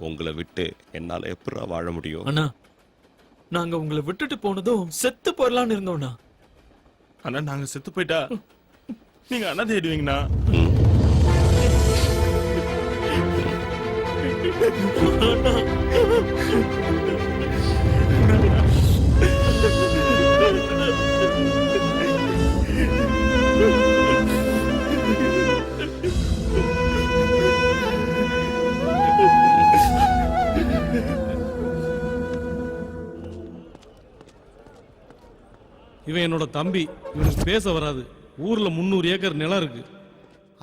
Speaker 8: உங்களை விட்டு என்னால எப்படா வாழ முடியும்?
Speaker 9: அண்ணா, நாங்க உங்களை விட்டுட்டு போனதும் செத்து போயிடலான்னு இருந்தோம்ண்ணா.
Speaker 17: ஆனா நாங்க செத்து போயிட்டா நீங்க அண்ணா தேடுவீங்கண்ணா.
Speaker 12: இவன் என்னோட தம்பி. இவனுக்கு பேச வராது. ஊர்ல 300 ஏக்கர் நிலம் இருக்கு.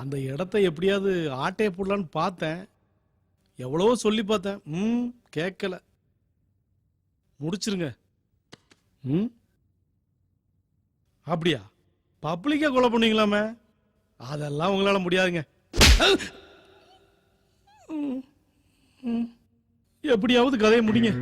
Speaker 12: அந்த இடத்த எப்படியாவது ஆட்டைய போடலான்னு பார்த்தேன். எவ்வளவோ சொல்லி பார்த்தேன். கேட்கல. முடிச்சிருங்க. அப்படியா? பப்ளிக்கா கொலை பண்ணீங்களாமே? அதெல்லாம் உங்களால முடியாதுங்க. எப்படியாவது கதையை முடிங்க.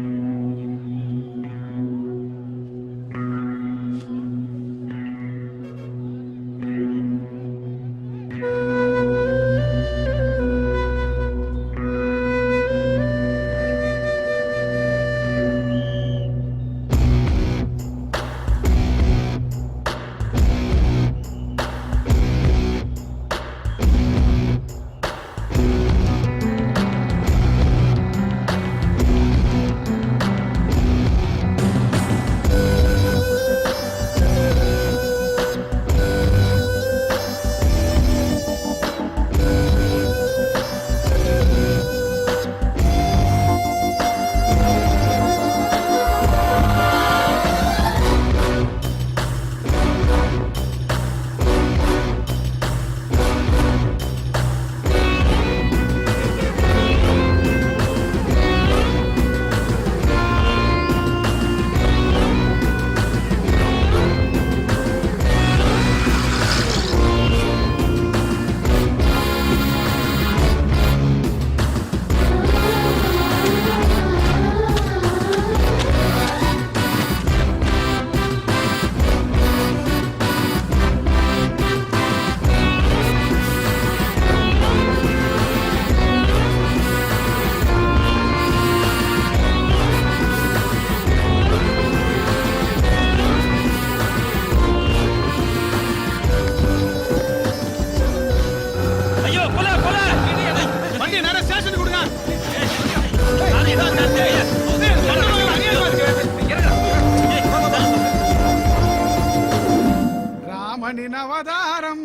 Speaker 12: ராமனின் அவதாரம்,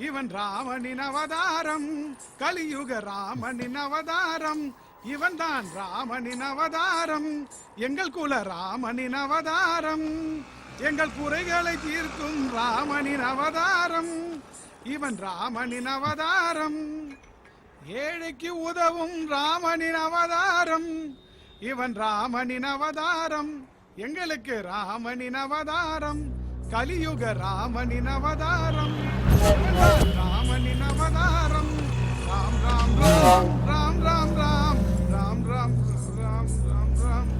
Speaker 12: இவன் ராமனின் அவதாரம், கலியுக ராமனின் அவதாரம், இவன் தான் ராமனின் அவதாரம், எங்கள் குல ராமனின் அவதாரம், எங்கள் குறைகளை தீர்க்கும் ராமனின் அவதாரம், இவன் ராமனின் அவதாரம், ஏழைக்கு உதவும் ராமனின் அவதாரம், இவன் ராமனின் அவதாரம், எங்களுக்கு ராமனின் அவதாரம், கலியுக ராமனின் அவதாரம் ராமனின் அவதாரம் ராம் ராம் ராம் ராம் ராம் ராம் ராம் ராம் ராம் ராம் ராம்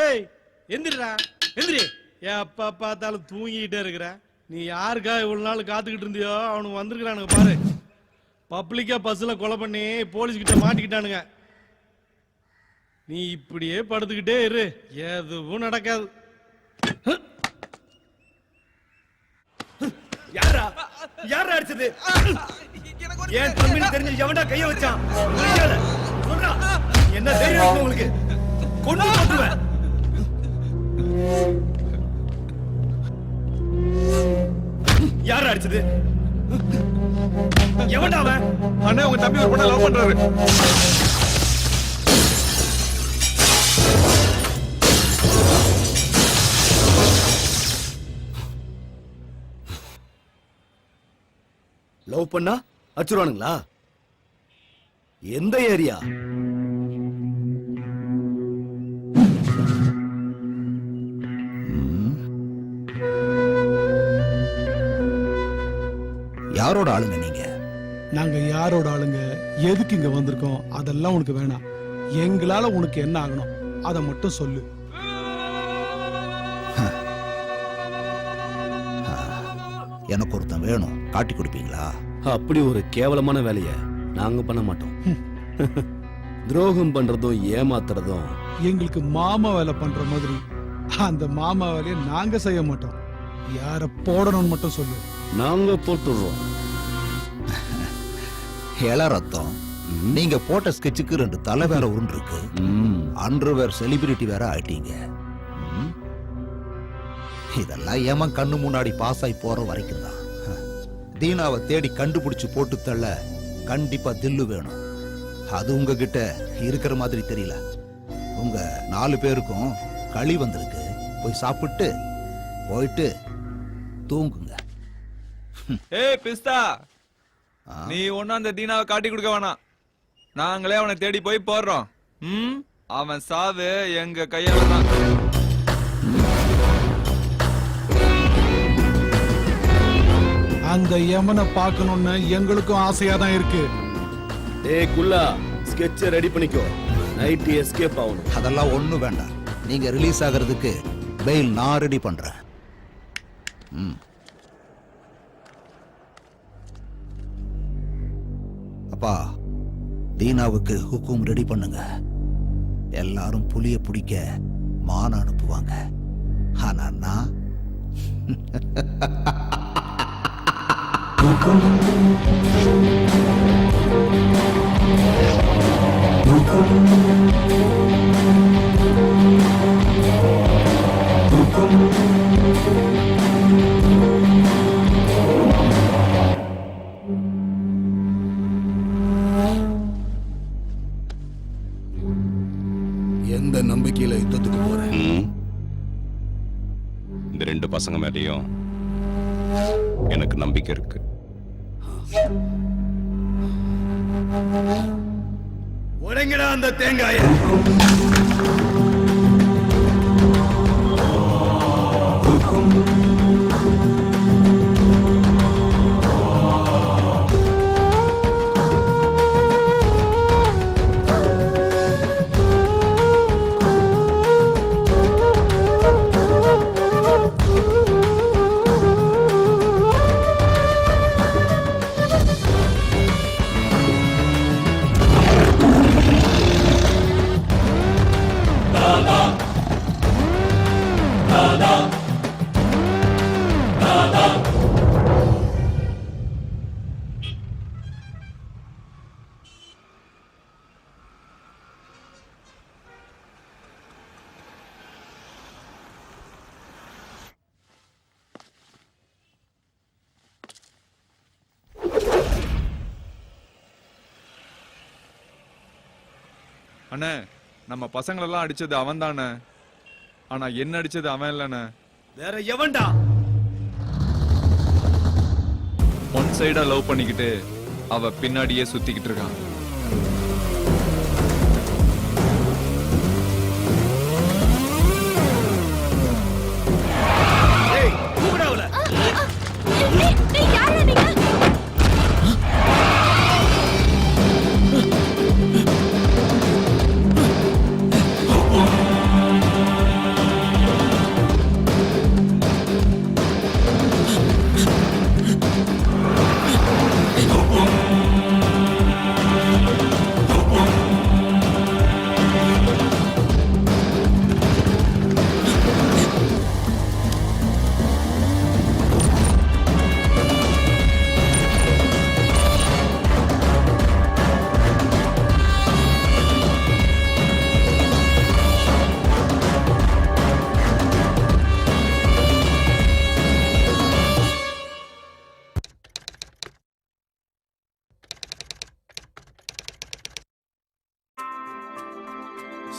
Speaker 6: ஏய் எந்திரா எந்திரி எப்ப பார்த்தாலும் தூங்கிட்டே இருக்கிற. நீ யாருக்கா இவ்வளவு நாள் காத்துக்கிட்டு இருந்தியோ அவனுக்கு வந்திருக்கிறானுங்க பாரு. பப்ளிக்கா பஸ்ல கொலை பண்ணி போலீஸ் கிட்ட மாட்டிக்கிட்டானுங்க. நீ இப்படியே படுத்துக்கிட்டே இரு, எதுவும் நடக்காது. யாரா யாரா அடிச்சது? ஏன் தம்பின்னு தெரிஞ்சு எவன்டா கைய வச்சான்? சொல்றா, என்ன தைரியம் உங்களுக்கு? கொண்டு போட்டுவேன். யார் அடிச்சது? எவன்டா அவன்?
Speaker 10: அண்ணே உங்க தம்பி ஒரு பொண்ணை லவ் பண்றாரு.
Speaker 6: லவ் பண்ணா அச்சுருவானுங்களா? எந்த ஏரியா?
Speaker 4: யாரோட ஆளுங்க நீங்க?
Speaker 12: நாங்க யாரோட ஆளுங்க, எதுக்கு இங்க வந்திருக்கோம், அதெல்லாம் உனக்கு வேணாம். எங்களால உனக்கு என்ன ஆகணும் அதை மட்டும் சொல்லு.
Speaker 4: எனக்கு ஒருத்தன் வேணும், காட்டி கொடுப்பீங்களா?
Speaker 6: அப்படி ஒரு கேவலமான வேலைய நாங்க பண்ண மாட்டோம். துரோகம் பண்றதும் ஏமாத்துறதும்
Speaker 12: எங்களுக்கு மாமா வேலை பண்ற மாதிரி அந்த மாமா வேலையை நாங்க செய்ய மாட்டோம். யார போடணும்னு மட்டும் சொல்லு,
Speaker 6: நாங்க போட்டுடுறோம்.
Speaker 4: ஏல ரத்தம், நீங்க போட்ட ஸ்கெட்சுக்கு 2 தலை வேற உருண்டு இருக்கு. அண்டர்வேர் செலிபிரிட்டி வேற ஆயிட்டீங்க. இதெல்லாம் ஏமா கண்ணு முன்னாடி பாஸ் ஆகி போற வரைக்கும் தான். தீனாவை தேடி கண்டுபிடிச்சு போட்டு தள்ள கண்டிப்பா தில்லு வேணும். அது உங்ககிட்ட இருக்கிற மாதிரி தெரியல. உங்க 4 பேருக்கும் களி வந்திருக்கு. போய் சாப்பிட்டு போயிட்டு தூங்குங்க.
Speaker 5: ஏய் பிஸ்தா, நீ ஒன்னும் அந்த தீனாவை காட்டி கொடுக்க வேணாம். நாங்களே அவனை தேடி போய் போடுறோம். அவன் சாவு எங்க கையால தான்.
Speaker 12: அந்த யமனை பார்க்கணும்னு எங்களுக்கும் ஆசையா தான் இருக்கு.
Speaker 6: ஏய் குல்லா, ஸ்கெட்ச் ரெடி பண்ணிக்கோ. நைட் எஸ்கேப் ஆகணும்.
Speaker 4: அதெல்லாம் ஒண்ணும் வேண்டாம். நீங்க ரிலீஸ் ஆகிறதுக்கு பெயில் நான் ரெடி பண்றேன். அப்பா, தீனாவுக்கு ஹுக்கும் ரெடி பண்ணுங்க. எல்லாரும் புலிய பிடிக்க மான அனுப்புவாங்க. ஆனா நான்
Speaker 6: எந்த நம்பிக்கையில யுத்தத்துக்கு போறேன்?
Speaker 8: இந்த 2 பசங்க மேலேயும் எனக்கு நம்பிக்கை இருக்கு.
Speaker 6: உடைங்கடா அந்த தேங்காய.
Speaker 5: அண்ணே, நம்ம பசங்களெல்லாம் அடிச்சது அவன் தானே. ஆனா என்ன அடிச்சது அவன் இல்லண்ணே,
Speaker 6: வேற எவன்டா?
Speaker 5: ஒன்ஸ் சைடா லவ் பண்ணிக்கிட்டு அவ பின்னாடியே சுத்திக்கிட்டு இருக்கான்.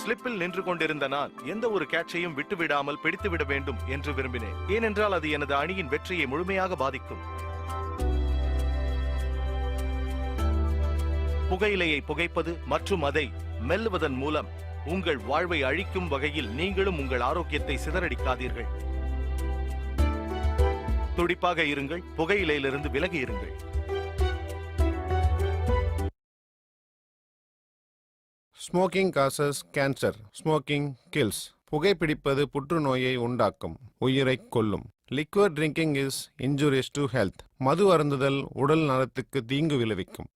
Speaker 1: ஸ்லிப்பில் நின்று கொண்டிருந்த நான் எந்த ஒரு கேட்சையும் விட்டுவிடாமல் பிடித்துவிட வேண்டும் என்று விரும்பினேன். ஏனென்றால் அது எனது அணியின் வெற்றியை முழுமையாக பாதிக்கும். புகையிலையை புகைப்பது மற்றும் அதை மெல்லுவதன் மூலம் உங்கள் வாழ்வை அழிக்கும் வகையில் நீங்களும் உங்கள் ஆரோக்கியத்தை சிதறடிக்காதீர்கள். துடிப்பாக இருங்கள், புகையிலையிலிருந்து விலகி இருங்கள்.
Speaker 2: Smoking causes cancer, smoking kills. புகைப்பிடிப்பது புற்றுநோயை உண்டாக்கும், உயிரை கொல்லும். Liquid drinking is injurious to health. மது அருந்துதல் உடல் நலத்துக்கு தீங்கு விளைவிக்கும்.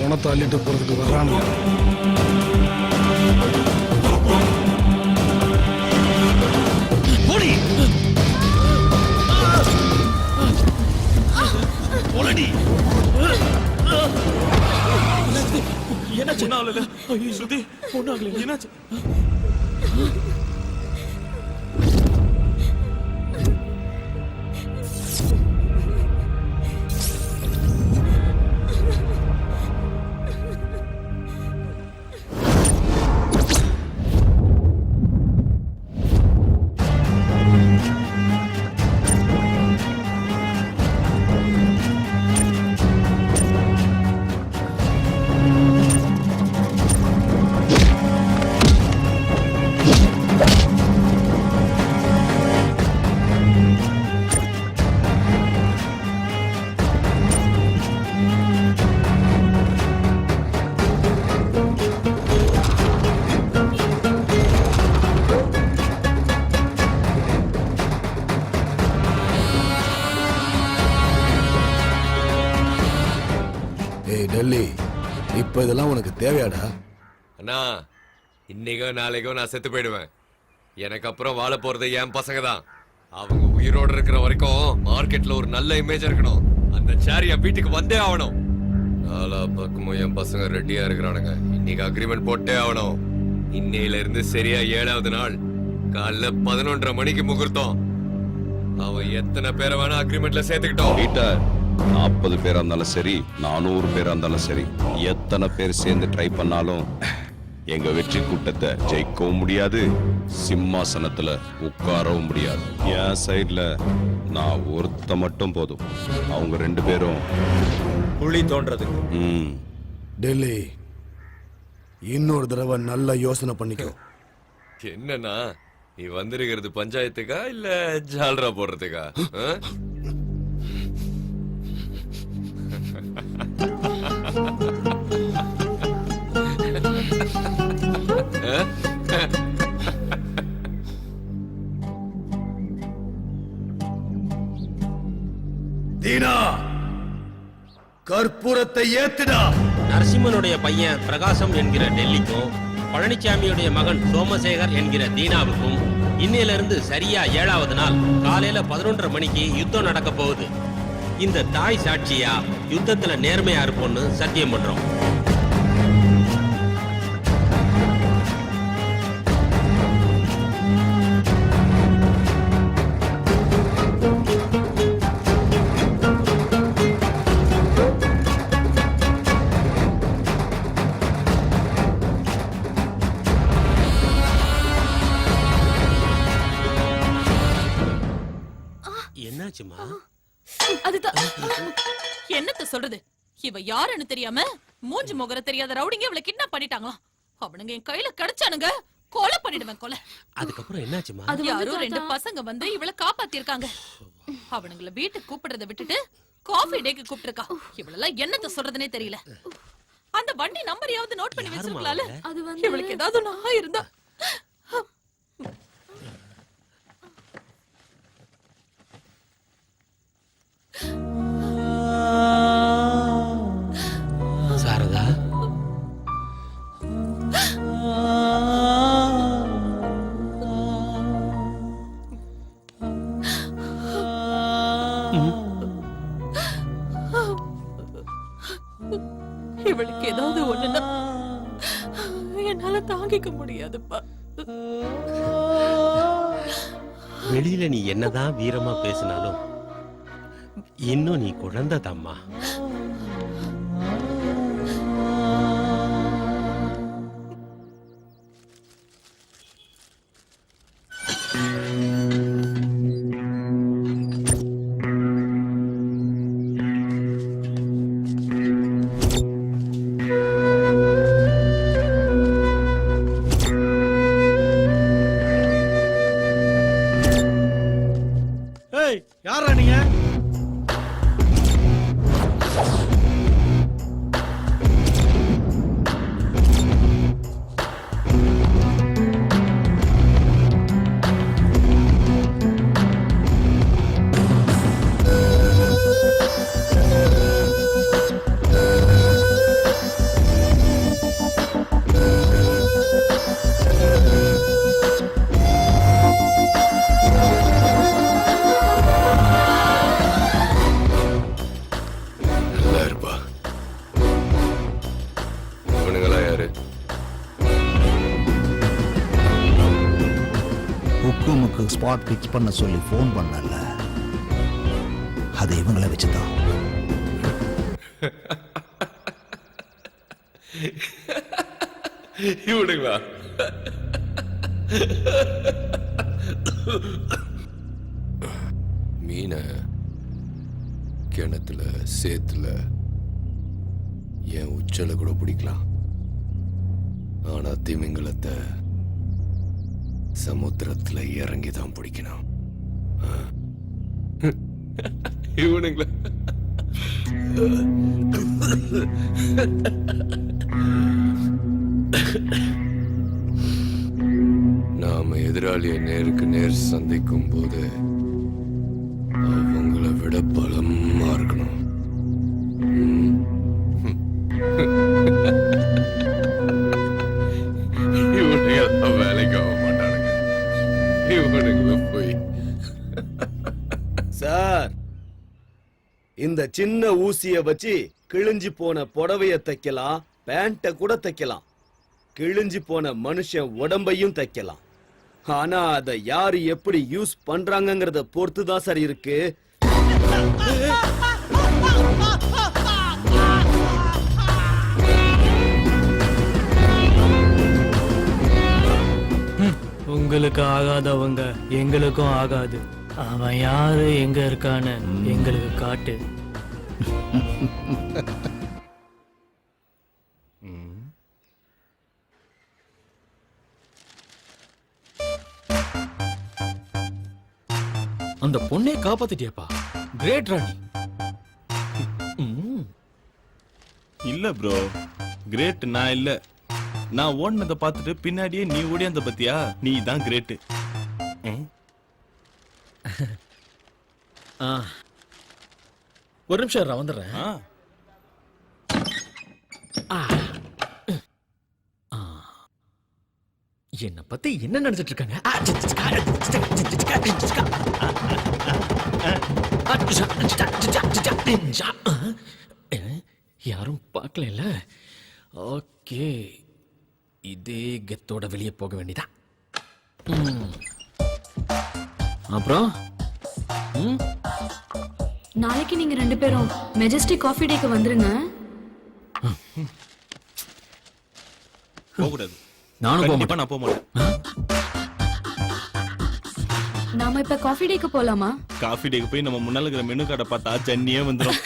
Speaker 12: பணத்தை அள்ளிட்டு போறதுக்கு வர்றானு.
Speaker 17: என்னாச்சு? ஸ்ருதி, என்னாச்சு?
Speaker 6: டெல்லி, இப்ப இதெல்லாம் உனக்கு தேவையாடா?
Speaker 11: அண்ணா, இன்னைக்கோ நாளைக்கோ நான் செத்து போயிடுவேன். எனக்கு அப்புறம் வாழ போறது என் பசங்க தான். அவங்க உயிரோட இருக்கிற வரைக்கும் மார்க்கெட்ல ஒரு நல்ல இமேஜ் இருக்கணும். அந்த சேர் என் வீட்டுக்கு வந்தே ஆகணும். நாலா பக்கமும் என் பசங்க ரெடியா இருக்கிறானுங்க. இன்னைக்கு அக்ரிமெண்ட் போட்டே ஆகணும். இன்னையில இருந்து சரியா 7வது நாள் காலைல 11:30 மணிக்கு முகூர்த்தம். அவன் எத்தனை பேரை வேணா அக்ரிமெண்ட்ல சேர்த்துக்கிட்டோம்.
Speaker 8: 40 பேரா இருந்தாலும் சரி, 400 பேரா இருந்தாலும் சரி, எத்தனை பேர் சேர்ந்து ட்ரை பண்ணாலும் எங்க வெற்றி கூட்டத்தை ஜெயிக்கவும் முடியாது, சிம்மாசனத்துல உட்காரவும் முடியாது. என் சைட்ல நான் ஒருத்த மட்டும் போதும். அவங்க 2 பேரும்
Speaker 6: குழி தோன்றதுக்கு. டெல்லி, இன்னொரு தடவை நல்ல யோசனை பண்ணிக்கோ.
Speaker 11: என்னன்னா, நீ வந்திருக்கிறது பஞ்சாயத்துக்கா இல்ல ஜால்ரா போடுறதுக்கா?
Speaker 6: தீனா, கற்பூரத்தை ஏத்துடா.
Speaker 13: நரசிம்மனுடைய பையன் பிரகாசம் என்கிற டெல்லிக்கும், பழனிசாமியுடைய மகன் சோமசேகர் என்கிற தீனாவுக்கும் இன்னையில இருந்து சரியா 7வது நாள் காலையில 11:30 மணிக்கு யுத்தம் நடக்க போகுது. இந்த தாய் சாட்சியா யுத்தத்துல நேர்மையா இருப்போம்னு சத்தியம் பண்றோம். என்னாச்சுமா?
Speaker 14: அதுதான்
Speaker 19: என்னத்த சொல்றது? இவ யாருன்னு தெரியாம மூஞ்சி முகர தெரியாத ரவுடிங்க இவளை கிட்னாப் பண்ணிட்டாங்களாம். அவனுங்க என் கையில கிடைச்சானுங்க, கொலை பண்ணிடுவேன் கொலை.
Speaker 13: அதுக்கப்புறம் என்னாச்சுமா?
Speaker 19: யாரோ 2 பசங்க வந்து இவளை காப்பாத்திருக்காங்க. அவனுங்கள வீட்டுக்கு கூப்பிடுறத விட்டுட்டு காஃபி டேக்கு கூப்பிட்டுருக்கா. இவளெல்லாம் என்னத்த சொல்றதுனே தெரியல. அந்த வண்டி நம்பரையாவது நோட் பண்ணி வச்சிருக்கலாம்ல. இவளுக்கு ஏதாவது நான் இருந்தா.
Speaker 13: சாரதா,
Speaker 19: இவளுக்கு ஏதாவது ஒண்ணுன்னா என்னால தாங்கிக்க முடியாதுப்பா.
Speaker 13: வெளியில நீ என்னதான் வீரமா பேசினாலும் இன்னும் நீ குழந்தை தாம்மா.
Speaker 1: ஏய், யாரா நீங்க?
Speaker 11: நல்லா இருப்பா. இவனுங்களா யாரு?
Speaker 4: ஹுக்குமுக்கு ஸ்பாட் பிக்ஸ் பண்ண சொல்லி ஃபோன் பண்ணல, அது இவங்கள வச்சுதான்.
Speaker 11: இவனுங்களா? மீனை கிணத்துல சேத்துல என் உச்சல கூட பிடிக்கலாம். ஆனா திமிங்கலத்தை சமுத்திரத்துல இறங்கிதான் பிடிக்கணும். இவனுங்களா? நாம எதிராளியை நேருக்கு நேர் சந்திக்கும் போது அவங்கள விட பலமா இருக்கணும். இவனுங்க வேலைக்கு ஆக மாட்டானுங்க. இவனுங்க போய்
Speaker 6: சார், இந்த சின்ன ஊசிய வச்சு கிழிஞ்சு போன புடவைய தைக்கலாம், பேண்ட கூட தைக்கலாம், கிழிஞ்சு போன மனுஷன் உடம்பையும் தைக்கலாம். ஆனா அதை யாரு எப்படி யூஸ் பண்றாங்கங்கறத பொறுத்து தான் சார் இருக்கு.
Speaker 16: உங்களுக்கு ஆகாதவங்க எங்களுக்கும் ஆகாது. அவன் யாரு எங்க இருக்கான்னு எங்களுக்கு காட்டு.
Speaker 9: அந்த பொண்ணை காப்பாத்திட்டியாப்பா. கிரேட் ராணி.
Speaker 17: இல்ல ப்ரோ, கிரேட் நான் இல்ல. நான் ஓடினதை பார்த்துட்டு பின்னாடியே நீ ஓடி அந்த பத்தியா, நீ தான் கிரேட்.
Speaker 9: ஒரு நிமிஷம் நான் வந்துடுறேன். என்ன பத்தி என்ன நினைச்சிட்டு இருக்காங்க? யாரும் பார்க்கல. ஓகே, இதே கெத்தோட வெளியே போக வேண்டியதா. அப்புறம்
Speaker 14: நாளைக்கு நீங்க 2 பேரும் மெஜஸ்டிக் காஃபி டேக்கு வந்துருங்க.
Speaker 17: போகக்கூடாது.
Speaker 9: நானும்
Speaker 17: கண்டிப்பா நான் போக மாட்டேன்.
Speaker 14: நாம இப்ப காஃபி டேக்கு போலாமா?
Speaker 17: காஃபி டேக்கு போய் நம்ம முன்னால இருக்கிற மெனு கார்டை பார்த்தா ஜன்னியே வந்துடும்.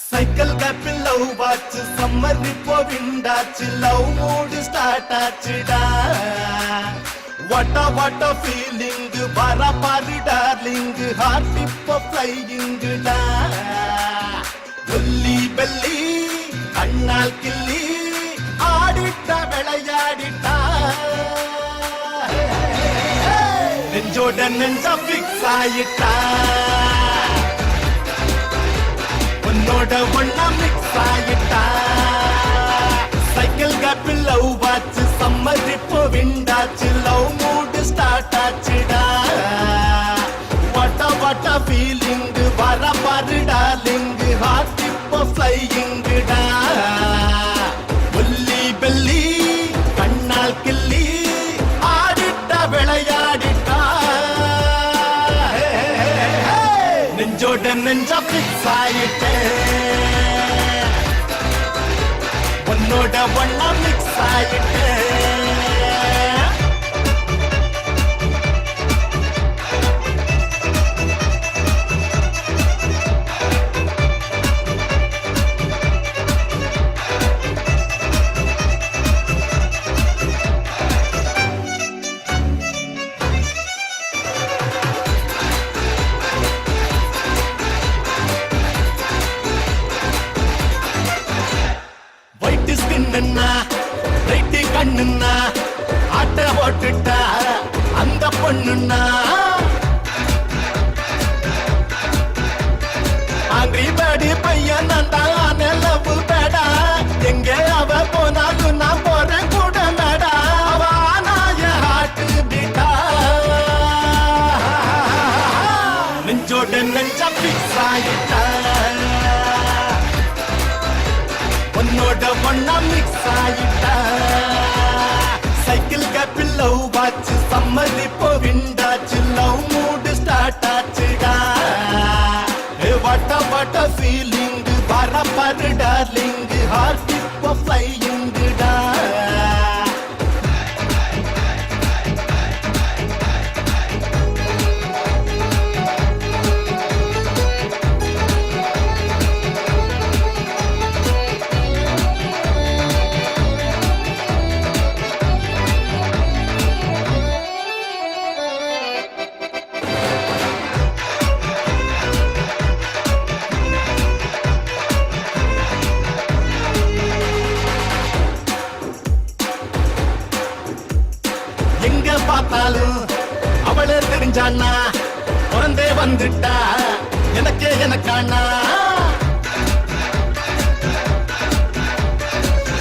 Speaker 10: சைக்கிள் கேப்பில் லவ் வாட்ச் சம்மர் இப்போ விண்டாச்சு லவ் மூடு ஸ்டார்ட் ஆச்சுடா வாட்ட ஃபீலிங் வர பாரு டார்லிங் ஹார்ட் இப்போ ஃப்ளையிங்குடா ஒல்லி பெல்லி அண்ணால் கிள்ளி ஆடிட்ட விளையாடிட்டா நெஞ்சோட நெஞ்சா ஃபிக்ஸ் ஆயிட்டா உன்னோட ஒன்னா மிக்ஸ் ஆயிட்டா சைக்கிள் கேப்பில் லவ் வாட்ச் சம்மர் இப்போ விண்டாச்சு லவ் மூடு ஸ்டார்ட் ஆச்சுடா வாட்ட ஃபீலிங் வர பாரு டார்லிங் ஹார்ட் இப்போ ஃப்ளையிங்குடா ஒல்லி பெல்லி கண்ணால் கிள்ளி ஆடிட்ட விளையாடிட்டா நெஞ்சோட நெஞ்சா பிக்ஸ் ஆயிட்டே உன்னோட ஒன்னா மிக்ஸ் ஆயிட்டே ரைட்டு கண்ணுன்னா ஆட்ட போட்டுட்டா அந்த பொண்ணுன்னா ஆங்கிரி பேடி பையன் நான் லவ் பேடா எங்க அவ போனாலும் நான் போறேன் கூட மேடா அவ நாய ஹாட்டு பீட்டா நெஞ்சோட நெஞ்சா பிக்ஸ் ஆயிட்டா உன்னோட ஒன்னா மிக்ஸ் ஆயிட்டா சைக்கிள் கேப்பில் லவ் வாட்ச் சம்மர் இப்போ விண்டாச்சு லவ் மூடு ஸ்டார்ட் ஆச்சுடா வாட்ட ஃபீலிங் வர பாரு டார்லிங் ஹார்ட் இப்போ ஃப்ளையிங்குடா பார்த்தாலும் அவளே தெரிஞ்சானா பிறந்தே வந்துட்டா எனக்கே எனக்கானா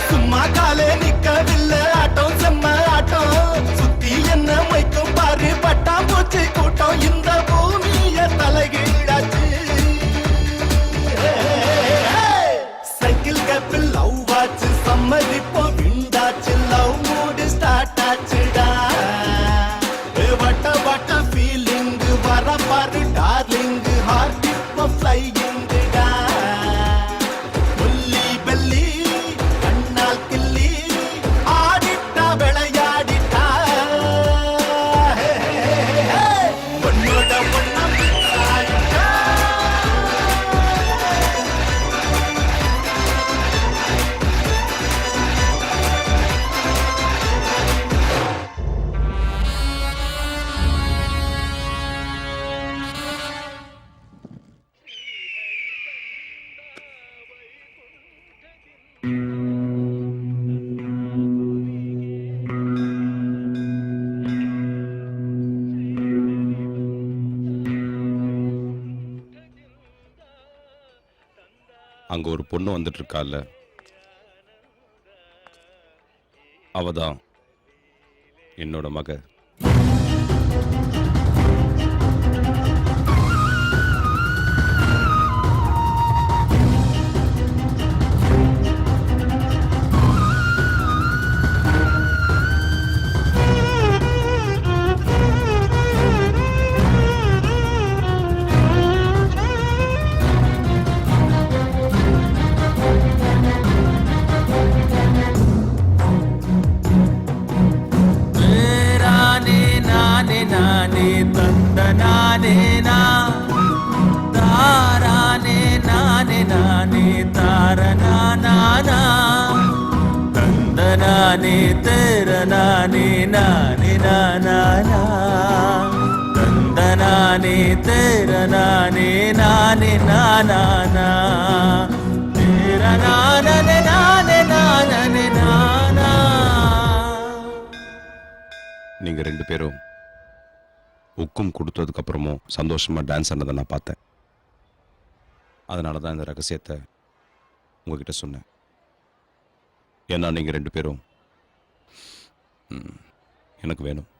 Speaker 10: சும்மா காலே நிக்கவில்லை ஆட்டம் செம்ம ஆட்டம் சுத்தி என்ன மைக்கும் பாரு பட்டாம் பூச்சி கூட்டம் இந்த பூமிய தலைகீழாச்சு சைக்கிள் கேப்பில் லவ் வாட்ச் சம்மர் இப்போ விண்டாச்சு லவ் மூடு ஸ்டார்ட் ஆச்சுடா வாட்ட ஃபீலிங் வர பாரு டார்லிங் ஹார்ட் இப்போ ஃப்ளையிங்குடா
Speaker 8: அங்க ஒரு பொண்ணு வந்துட்டு இருக்கால, அவதான் என்னோட மக. நீங்க ரெண்டு பேரும் உக்கும் கொடுத்ததுக்கு அப்புறமும் சந்தோஷமா டான்ஸ் ஆனதை நான் பார்த்தேன். அதனால தான் இந்த ரகசியத்தை உங்ககிட்ட சொன்னேன். ஏன்னா நீங்க ரெண்டு பேரும் எனக்கு வேணும்.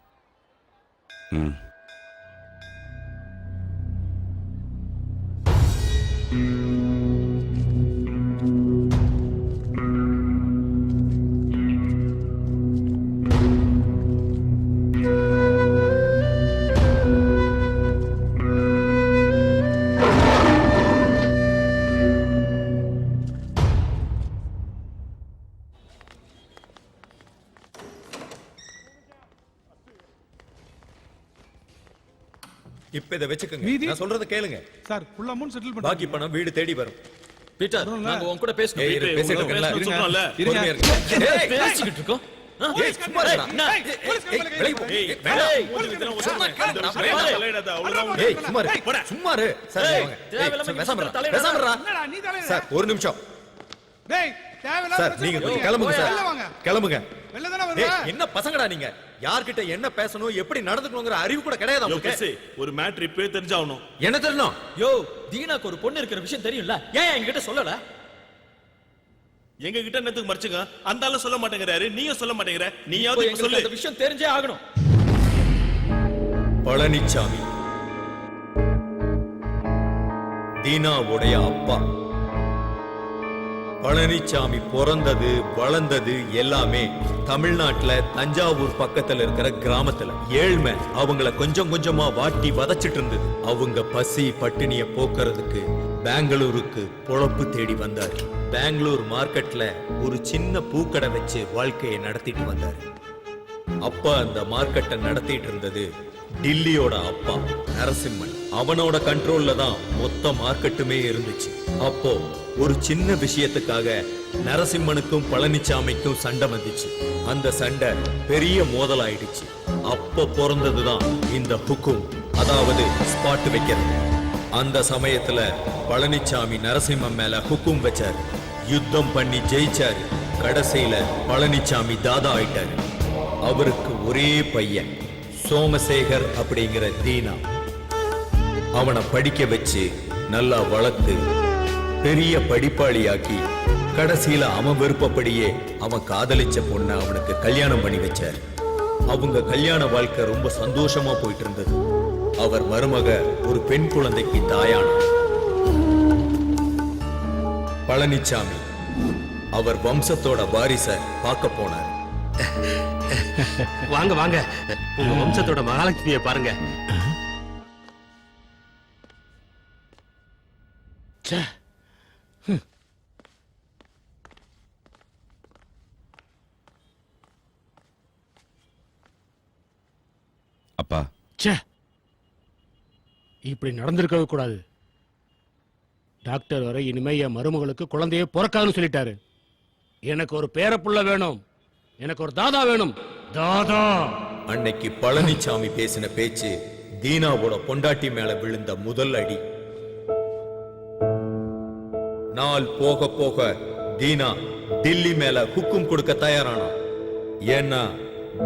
Speaker 7: இப்ப இதை வச்சுக்கோங்க.
Speaker 12: மீதி?
Speaker 7: நான் சொல்றத கேளுங்க.
Speaker 12: சார் ஃபுல் அமௌண்ட் செட்டில் பண்ணி
Speaker 7: பாக்கி பணம் வீடு தேடி வரும்.
Speaker 9: பீட்டர், நாங்க உன் கூட பேசணும்.
Speaker 7: ஏய், இரு, பேசிட்டு இருக்கேன்ல.
Speaker 9: சொல்றோம்ல.
Speaker 7: பொறுமையா இருங்க. ஏய்,
Speaker 9: பேசிக்கிட்டு இருக்கோம்.
Speaker 7: ஏய், சும்மா இருடா. வெளிய போ. ஏய், சும்மா இரு. சும்மா இரு. சார், வாங்க. ஏய், பேசாம இருடா. சார், ஒரு நிமிஷம்.
Speaker 12: டேய் தேவையில்லாத
Speaker 7: சார், நீங்க கொஞ்சம் கிளம்புங்க சார்.
Speaker 12: வெளில வாங்க.
Speaker 7: கிளம்புங்க.
Speaker 12: வெளில தான
Speaker 7: ஏய்,
Speaker 12: வருவா.
Speaker 7: என்ன பசங்கடா நீங்க? யார்கிட்ட என்ன பேசணும், எப்படி நடந்துக்கணும்ங்கற அறிவு கூட கிடையாது உங்களுக்கு.
Speaker 17: ஒரு மேட்டர் இப்பவே தெரிஞ்சாகணும்.
Speaker 7: என்ன தெரியணும்?
Speaker 9: யோ, தீனாக்கு ஒரு பொண்ணு இருக்கிற விஷயம் தெரியும்ல, ஏன் என்கிட்ட சொல்லல?
Speaker 17: எங்க கிட்ட என்னத்துக்கு மறைச்சுங்க? அந்த ஆளு சொல்ல மாட்டேங்கிறாரு, நீயும் சொல்ல மாட்டேங்கிற.
Speaker 9: இப்போ
Speaker 17: நீயாவது
Speaker 9: எங்களுக்கு
Speaker 17: சொல்லு.
Speaker 9: அந்த விஷயம் தெரிஞ்சே ஆகணும்.
Speaker 7: பழனிச்சாமி தீனாவுடைய அப்பா. பழனிச்சாமி பிறந்தது வளர்ந்தது எல்லாமே தமிழ்நாட்டுல தஞ்சாவூர் பக்கத்துல இருக்கிற கிராமத்துல. ஏழ்மை அவங்கள கொஞ்சம் கொஞ்சமா வாட்டி வதச்சிட்டு இருந்தது. அவங்க பசி பட்டினிய போக்குறதுக்கு பெங்களூருக்கு பொழப்பு தேடி வந்தாரு. பெங்களூர் மார்க்கெட்ல ஒரு சின்ன பூக்கடை வச்சு வாழ்க்கையை நடத்திட்டு வந்தாரு. அப்ப அந்த மார்க்கெட்டை நடத்திட்டு இருந்தது டில்லியோட அப்பா நரசிம்மன். அவனோட கண்ட்ரோல்ல தான் மொத்த மார்க்கெட்டுமே இருந்துச்சு. அப்போ ஒரு சின்ன விஷயத்துக்காக நரசிம்மனுக்கும் பழனிச்சாமிக்கும் சண்டை வந்துச்சு. அந்த சண்டை பெரிய மோதல் ஆயிடுச்சு. அப்ப பிறந்ததுதான் இந்த ஹுக்கும், அதாவது ஸ்பாட் வைக்கிறது. அந்த சமயத்துல பழனிச்சாமி நரசிம்மன் மேல ஹுக்கும் வச்சாரு. யுத்தம் பண்ணி ஜெயிச்சாரு. கடைசியில பழனிச்சாமி தாதா ஆயிட்டாரு. அவருக்கு ஒரே பையன் சோமசேகர் அப்படிங்கிற தீனா. அவனை படிக்க வச்சு நல்லா வளர்த்து பெரிய படிப்பாளியாக்கி கடைசியில அவன் விருப்பப்படியே அவன் காதலிச்ச பொண்ணை அவனுக்கு கல்யாணம் பண்ணி வச்சார். அவங்க கல்யாண வாழ்க்கை ரொம்ப சந்தோஷமா போயிட்டு இருந்தது. அவர் மருமக ஒரு பெண் குழந்தைக்கு தாயானார். பழனிச்சாமி அவர் வம்சத்தோட வாரிச பார்க்க போனார்.
Speaker 13: வாங்க வாங்க, உங்க வம்சத்தோட மகாலட்சுமியை பாருங்க.
Speaker 8: அப்பா,
Speaker 20: இப்படி நடந்திருக்கவே கூடாது. டாக்டர் வரை இனிமே என் மருமகளுக்கு குழந்தையே பிறக்காதுன்னு சொல்லிட்டாரு. எனக்கு ஒரு பேரப்புள்ள வேணும், எனக்கு ஒரு தாதா வேணும். தாதா.
Speaker 7: அன்னைக்கு பழனிச்சாமி பேசின பேச்சு தீனாவோட பொண்டாட்டி மேல விழுந்த முதல் அடி. நாள் போக போக தீனா டில்லி மேல ஹுக்கும் கொடுக்க தயாரானா. ஏன்னா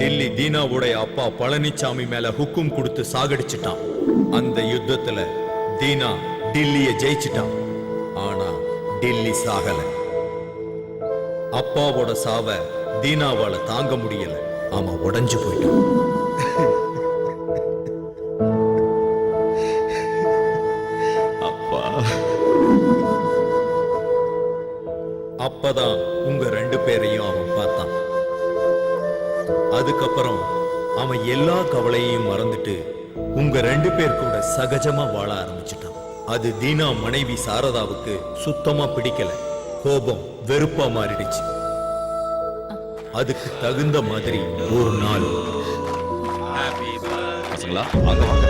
Speaker 7: டில்லி தீனாவுடைய அப்பா பழனிச்சாமி மேல ஹுக்கும் கொடுத்து சாகடிச்சிட்டான். அந்த யுத்தத்துல தீனா டில்லிய ஜெயிச்சிட்டான். ஆனா டெல்லி சாகல. அப்பாவோட சாவ தீனாவால தாங்க முடியல. அவன் உடைஞ்சு போயிட்டான். அப்பா. அப்பதான் உங்க 2 பேரையும் அவன் பார்த்தான். அதுக்கப்புறம் அவன் எல்லா கவலையையும் மறந்துட்டு உங்க 2 பேர் கூட சகஜமா வாழ ஆரம்பிச்சுட்டான். அது தீனா மனைவி சாரதாவுக்கு சுத்தமா பிடிக்கல. கோபம் வெறுப்பா மாறிடுச்சு. அதுக்கு தகுந்த மாதிரி ஒரு நாள்
Speaker 8: பசங்களா வாங்க வாங்க.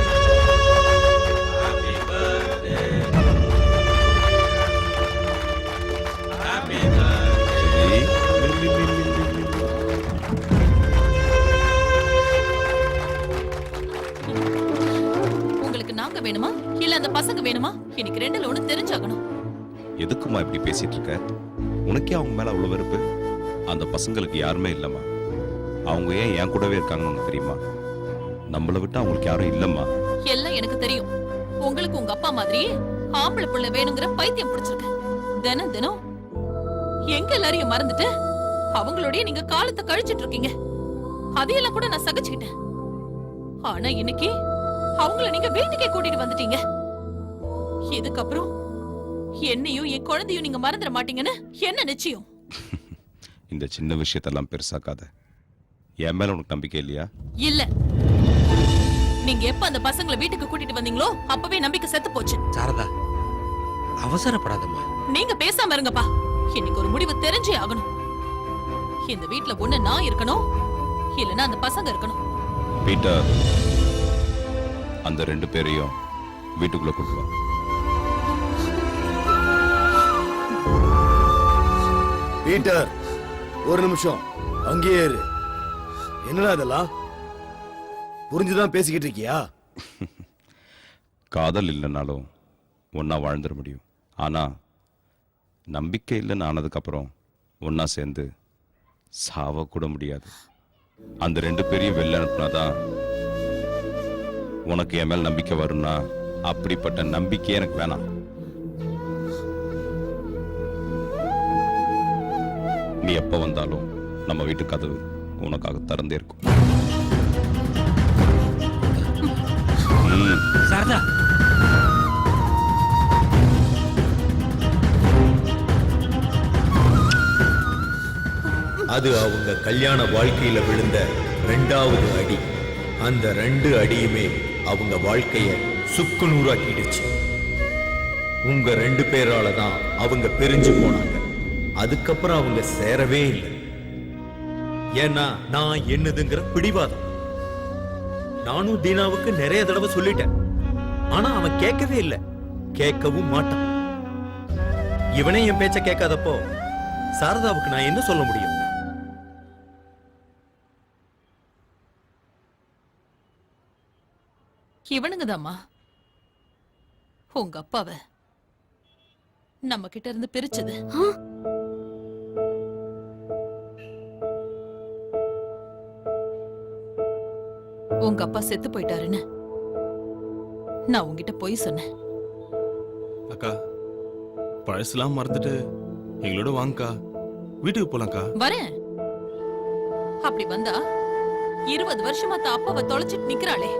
Speaker 19: உங்களுக்கு நாங்க வேணுமா இல்ல அந்த பசங்க வேணுமா? எனக்கு 2ல ஒண்ணு தெரிஞ்சாகணும்.
Speaker 8: எதுக்குமா இப்படி பேசிட்டு இருக்க? உனக்கே அவங்க மேல அவ்வளவு வெறுப்பு? அந்த பசங்களுக்கு யாருமே இல்லம்மா. அவங்க ஏன் என் கூடவே இருக்காங்கன்னு உனக்கு தெரியுமா? நம்மளை விட்டு அவங்களுக்கு யாரும் இல்லம்மா.
Speaker 19: எல்லாம் எனக்கு தெரியும். உங்களுக்கு உங்க அப்பா மாதிரி ஆம்பளை புள்ள வேணுங்கிற பைத்தியம் பிடிச்சிருக்கு. தினம் தினம் எங்க எல்லாரையும் மறந்துட்டு அவங்களோடய நீங்க காலத்தை கழிச்சிட்டு இருக்கீங்க. அதையெல்லாம் கூட நான் சகிச்சுக்கிட்டேன். ஆனா இன்னைக்கு அவங்கள நீங்க வீட்டுக்கே கூட்டிட்டு வந்துட்டீங்க. இதுக்கப்புறம் என்னையும் என் குழந்தையும் நீங்க மறந்துட மாட்டீங்கன்னு என்ன நிச்சயம்?
Speaker 8: இந்த சின்ன விஷயத்தெல்லாம் பெருசாக்காத. என் மேல உனக்கு நம்பிக்கை இல்லையா?
Speaker 19: இல்ல. நீங்க எப்ப அந்த பசங்களை வீட்டுக்கு கூட்டிட்டு வந்தீங்களோ அப்பவே நம்பிக்கை செத்து போச்சு.
Speaker 13: சாரதா, அவசரப்படாதம்மா.
Speaker 19: நீங்க பேசாம இருங்கப்பா. இன்னைக்கு ஒரு முடிவு தெரிஞ்சே ஆகணும். இந்த வீட்ல ஒண்ணு நான் இருக்கணும், இல்லனா அந்த பசங்க இருக்கணும்.
Speaker 8: பீட்டர், அந்த 2 பேரையும் வீட்டுக்குள்ள கூட்டு வா.
Speaker 6: பீட்டர், ஒரு நிமிஷம் அங்கேயே இரு. என்னடா இதெல்லாம்? புரிஞ்சுதான் பேசிக்கிட்டு இருக்கியா?
Speaker 8: காதல் இல்லைனாலும் ஒன்னா வாழ்ந்துட முடியும். ஆனா நம்பிக்கை இல்லைன்னு ஆனதுக்கப்புறம் ஒன்னா சேர்ந்து சாவ கூட முடியாது. அந்த 2 பேரையும் வெளில அனுப்புனாதான் உனக்கு என் மேல் நம்பிக்கை வரும்னா அப்படிப்பட்ட நம்பிக்கையே எனக்கு வேணாம். நீ எப்ப வந்தாலும் நம்ம வீட்டு கதவு உனக்காக திறந்தே இருக்கும்.
Speaker 13: சாரதா,
Speaker 7: அது அவங்க கல்யாண வாழ்க்கையில விழுந்த 2வது அடி. அந்த 2 அடியுமே அவங்க வாழ்க்கைய சுக்குநூறாக்கிடுச்சு. உங்க 2 பேரால தான் அவங்க பிரிஞ்சு போனாங்க. அதுக்கப்புறம் அவங்க சேரவே இல்லை. ஏன்னா நான் என்னதுங்கிற பிடிவாதம். நானும் தீனாவுக்கு நிறைய தடவை சொல்லிட்டேன். ஆனா அவன் கேட்கவே இல்லை, கேட்கவும் மாட்டான். இவனே என் பேச்ச கேட்காதப்போ சாரதாவுக்கு நான் என்ன சொல்ல முடியும்?
Speaker 19: இவனுங்கதாம்மா உங்க அப்பாவை நம்ம கிட்ட இருந்து பிரிச்சது. உங்க அப்பா செத்து போயிட்டாருன்னு நான் உங்ககிட்ட போய் சொன்னேன்.
Speaker 17: அக்கா, பழசெல்லாம் மறந்துட்டு எங்களோட வாங்கக்கா, வீட்டுக்கு போலாம்க்கா.
Speaker 19: வரேன். அப்படி வந்தா 20 வருஷமா தான் அப்பாவை தொலைச்சிட்டு நிக்கிறாளே,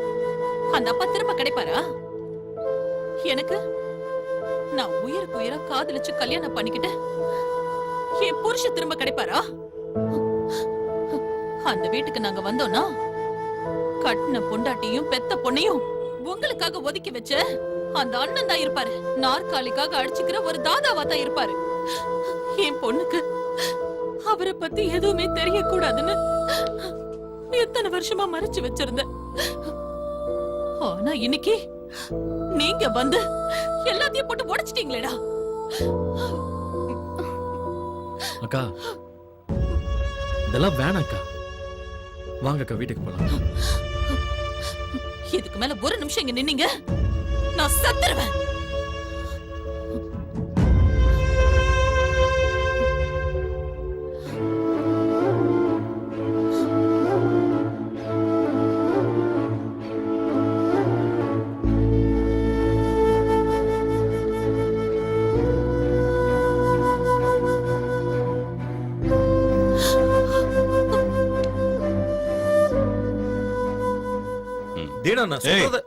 Speaker 19: அந்த அப்பா திரும்ப கிடைப்பாரா? எனக்கு நான் உயிருக்கு உயிரா காதலிச்சு கல்யாணம் பண்ணிக்கிட்டு என் புருஷன் திரும்ப கிடைப்பாரா? அந்த வீட்டுக்கு நாங்க வந்தோம்னா கட்டின பொண்டாட்டியும் பெத்த பொண்ணையும் உங்களுக்காக ஒதுக்கி வச்ச அந்த அண்ணன் தான் இருப்பாரு. நாற்காலிக்காக அடிச்சுக்கிற ஒரு தாதாவா தான் இருப்பாரு. என் பொண்ணுக்கு அவரை பத்தி எதுவுமே தெரியக்கூடாதுன்னு எத்தனை வருஷமா மறைச்சு வச்சிருந்த. ஆனா இன்னைக்கு நீங்க வந்து எல்லாத்தையும் போட்டு உடைச்சிட்டீங்களேடா.
Speaker 9: அக்கா, இதெல்லாம் வேணாக்கா. வாங்கக்கா, வீட்டுக்கு போலாம்.
Speaker 19: இதுக்கு மேல ஒரு நிமிஷம் இங்க நின்னீங்க நான் சத்துருவேன்.
Speaker 7: தீனா நான் சொல்றத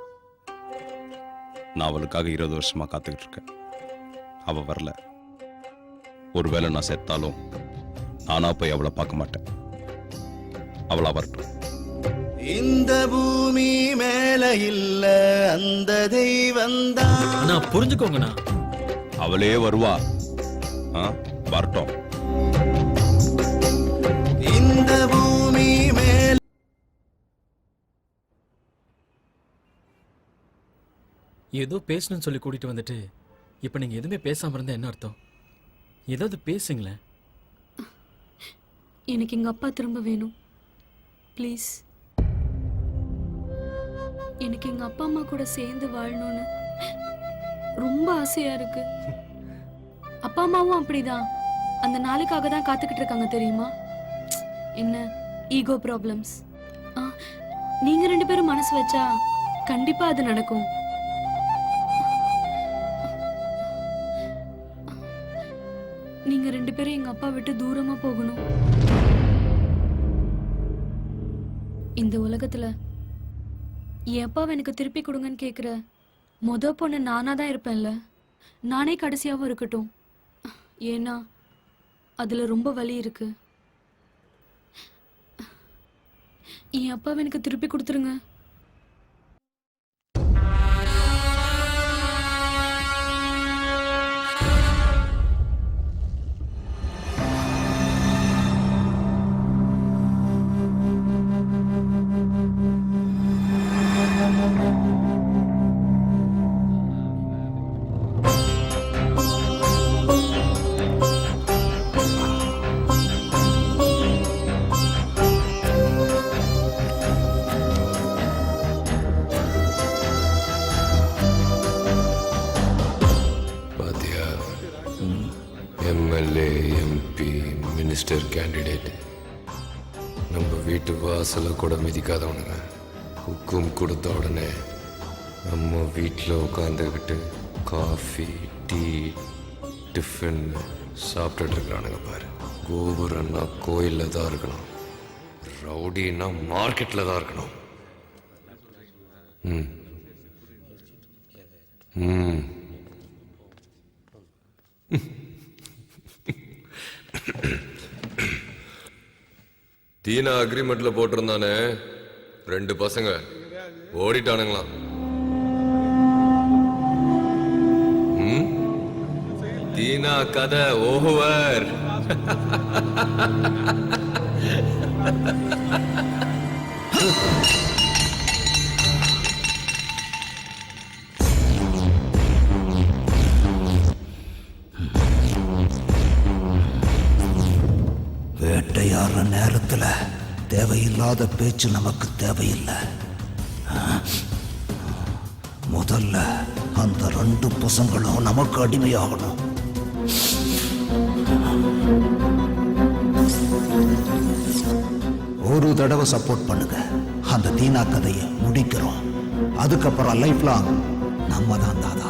Speaker 8: நான் அவளுக்காக 20 வருஷமா காத்துக்கிட்டு இருக்கேன். அவ வரல. ஒருவேளை நான் செத்தாலும் நானா போய் அவளை பார்க்க மாட்டேன். அவளா வரட்டும்.
Speaker 6: இந்த பூமி மேல இல்ல அந்த தெய்வந்தான்.
Speaker 9: நான் புரிஞ்சுக்கோங்கண்ணா.
Speaker 8: அவளே வருவா. வரட்டும்.
Speaker 6: இந்த பூமி மேல
Speaker 9: ஏதோ பேசணும்னு சொல்லி கூட்டிட்டு வந்துட்டு இப்ப நீங்க எதுவுமே பேசாம இருந்தா என்ன அர்த்தம்? ஏதாவது பேசுங்களேன்.
Speaker 14: எனக்கு எங்க அப்பா திரும்ப வேணும் ப்ளீஸ். எனக்கு எங்க அப்பா அம்மா கூட சேர்ந்து வாழணும்னு ரொம்ப ஆசையா இருக்கு. அப்பா அம்மாவும் அப்படிதான். அந்த நாளுக்காக தான் காத்துக்கிட்டு இருக்காங்க தெரியுமா? என்ன ஈகோ ப்ராப்ளம்ஸ். நீங்க 2 பேரும் மனசு வச்சா கண்டிப்பா அது நடக்கும். நீங்க 2 பேரும் எங்க அப்பா விட்டு தூரமா போகணும். இந்த உலகத்துல என் அப்பாவை எனக்கு திருப்பி கொடுங்கன்னு கேக்குற பொண்ணு நானா தான் இருப்பேன்ல. நானே கடைசியாவும் இருக்கட்டும். ஏன்னா அதுல ரொம்ப வலி இருக்கு. என் அப்பாவை எனக்கு திருப்பி கொடுத்துருங்க.
Speaker 11: எம்எல்ஏ, எம்பி, மினிஸ்டர் கேண்டிடேட் நம்ம வீட்டு வாசலை கூட மிதிக்காதவனுங்க ஹுக்கும் கொடுத்த உடனே நம்ம வீட்டில் உட்காந்துக்கிட்டு காஃபி, டீ, டிஃபன் சாப்பிட்டுட்டு இருக்கிறானுங்க பாரு. கோபுரம்னா கோயிலில் தான் இருக்கணும், ரவுடின்னா மார்க்கெட்டில் தான் இருக்கணும். ம் ம் தீனா அக்ரிமெண்ட்ல போட்டிருந்தானே 2 பசங்க ஓடிட்டானுங்களாம். தீனா கதை ஓவர்.
Speaker 4: வேட்டையாடுற நேரத்துல தேவையில்லாத பேச்சு நமக்கு தேவையில்லை. முதல்ல அந்த 2 பசங்களும் நமக்கு அடிமையாகணும். ஒரு தடவை சப்போர்ட் பண்ணுங்க, அந்த தீனா கதையை முடிக்கிறோம். அதுக்கப்புறம் லைஃப் லாங் நம்ம தான் தாதா.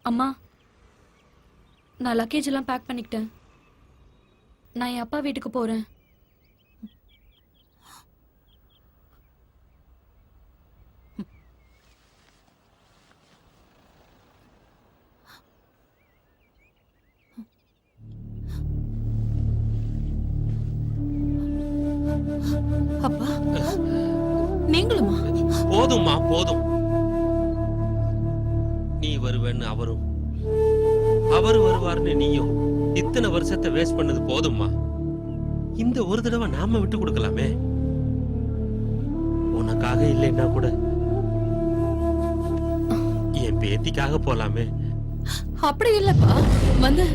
Speaker 14: அம்மா, நான் லக்கேஜ் எல்லாம் பேக் பண்ணிக்கிட்டேன். நான் என் அப்பா வீட்டுக்கு போறேன்.
Speaker 19: அப்பா நீங்களுமா?
Speaker 13: போதும்மா போதும். நீ வருவேன்னு அவரும், அவர் வருவார்னு நீயும் இத்தனை வருஷத்தை வேஸ்ட் பண்ணது போதும்மா. இந்த ஒரு தடவை நாம விட்டு கொடுக்கலாமே. உனக்காக இல்லைன்னா கூட என் பேத்திக்காக போலாமே.
Speaker 19: அப்படி இல்லப்பா, வந்து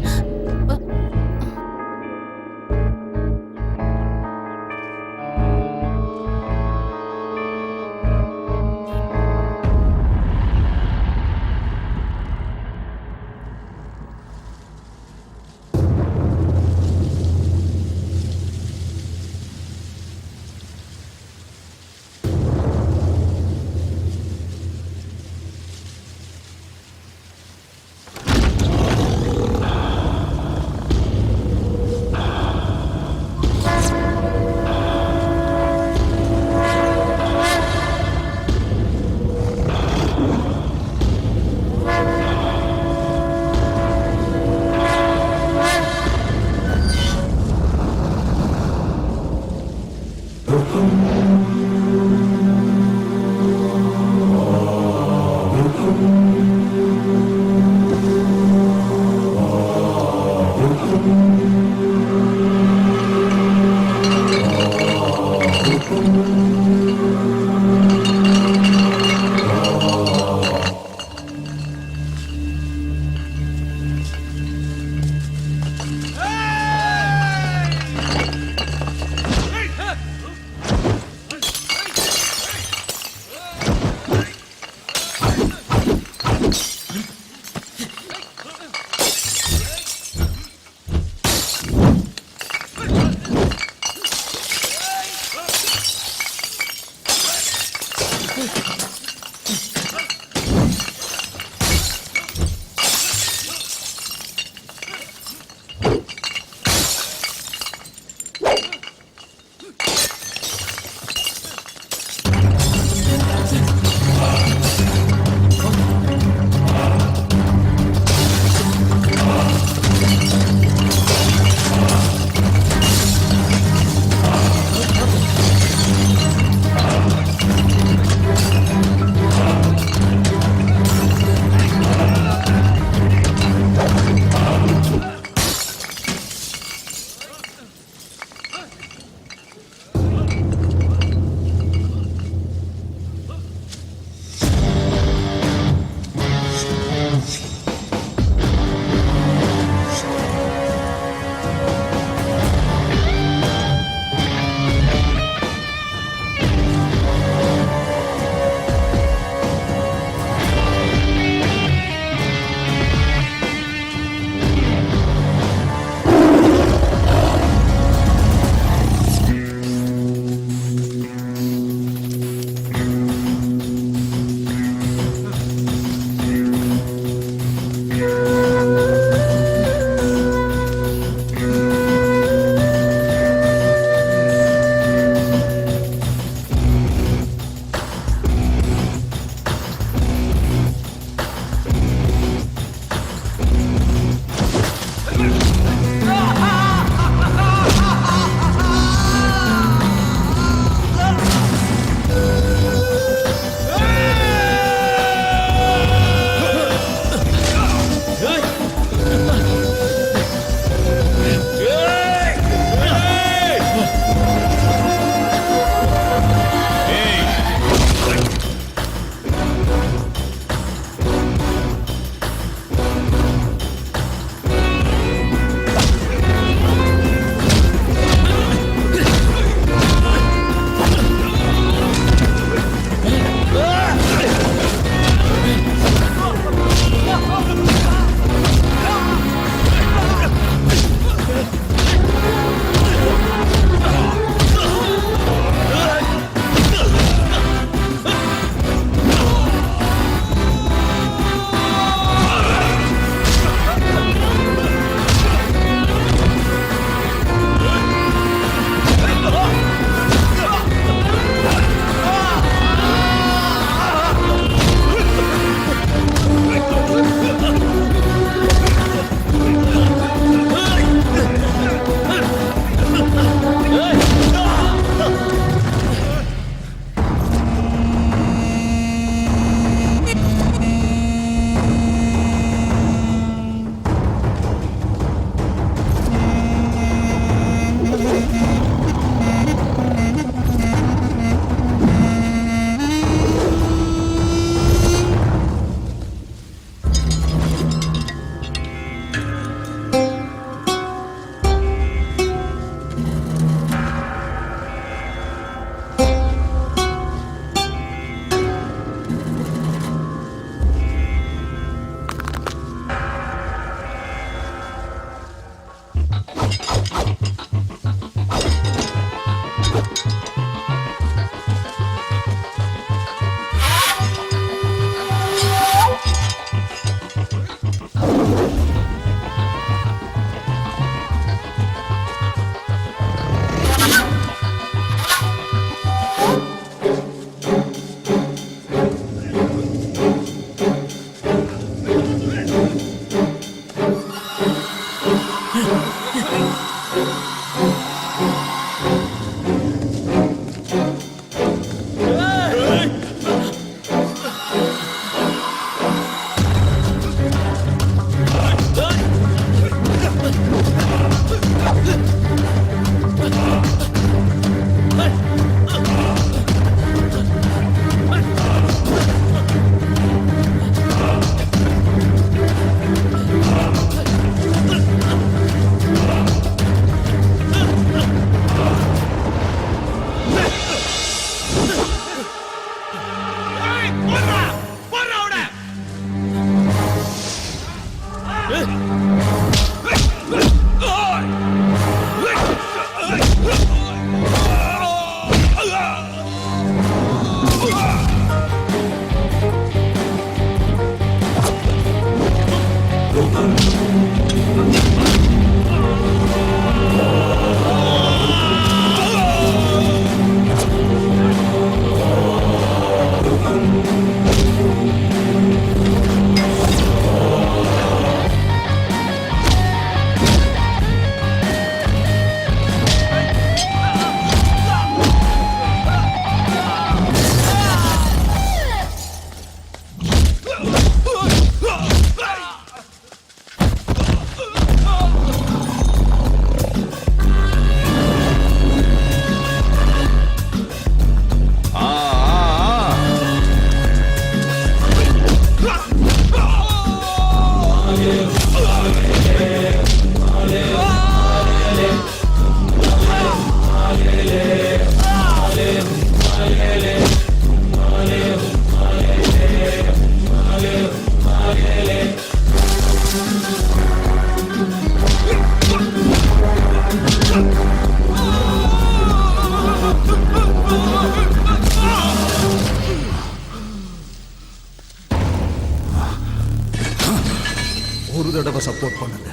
Speaker 4: ஒரு தடவை சப்போர்ட் பண்ணுங்க.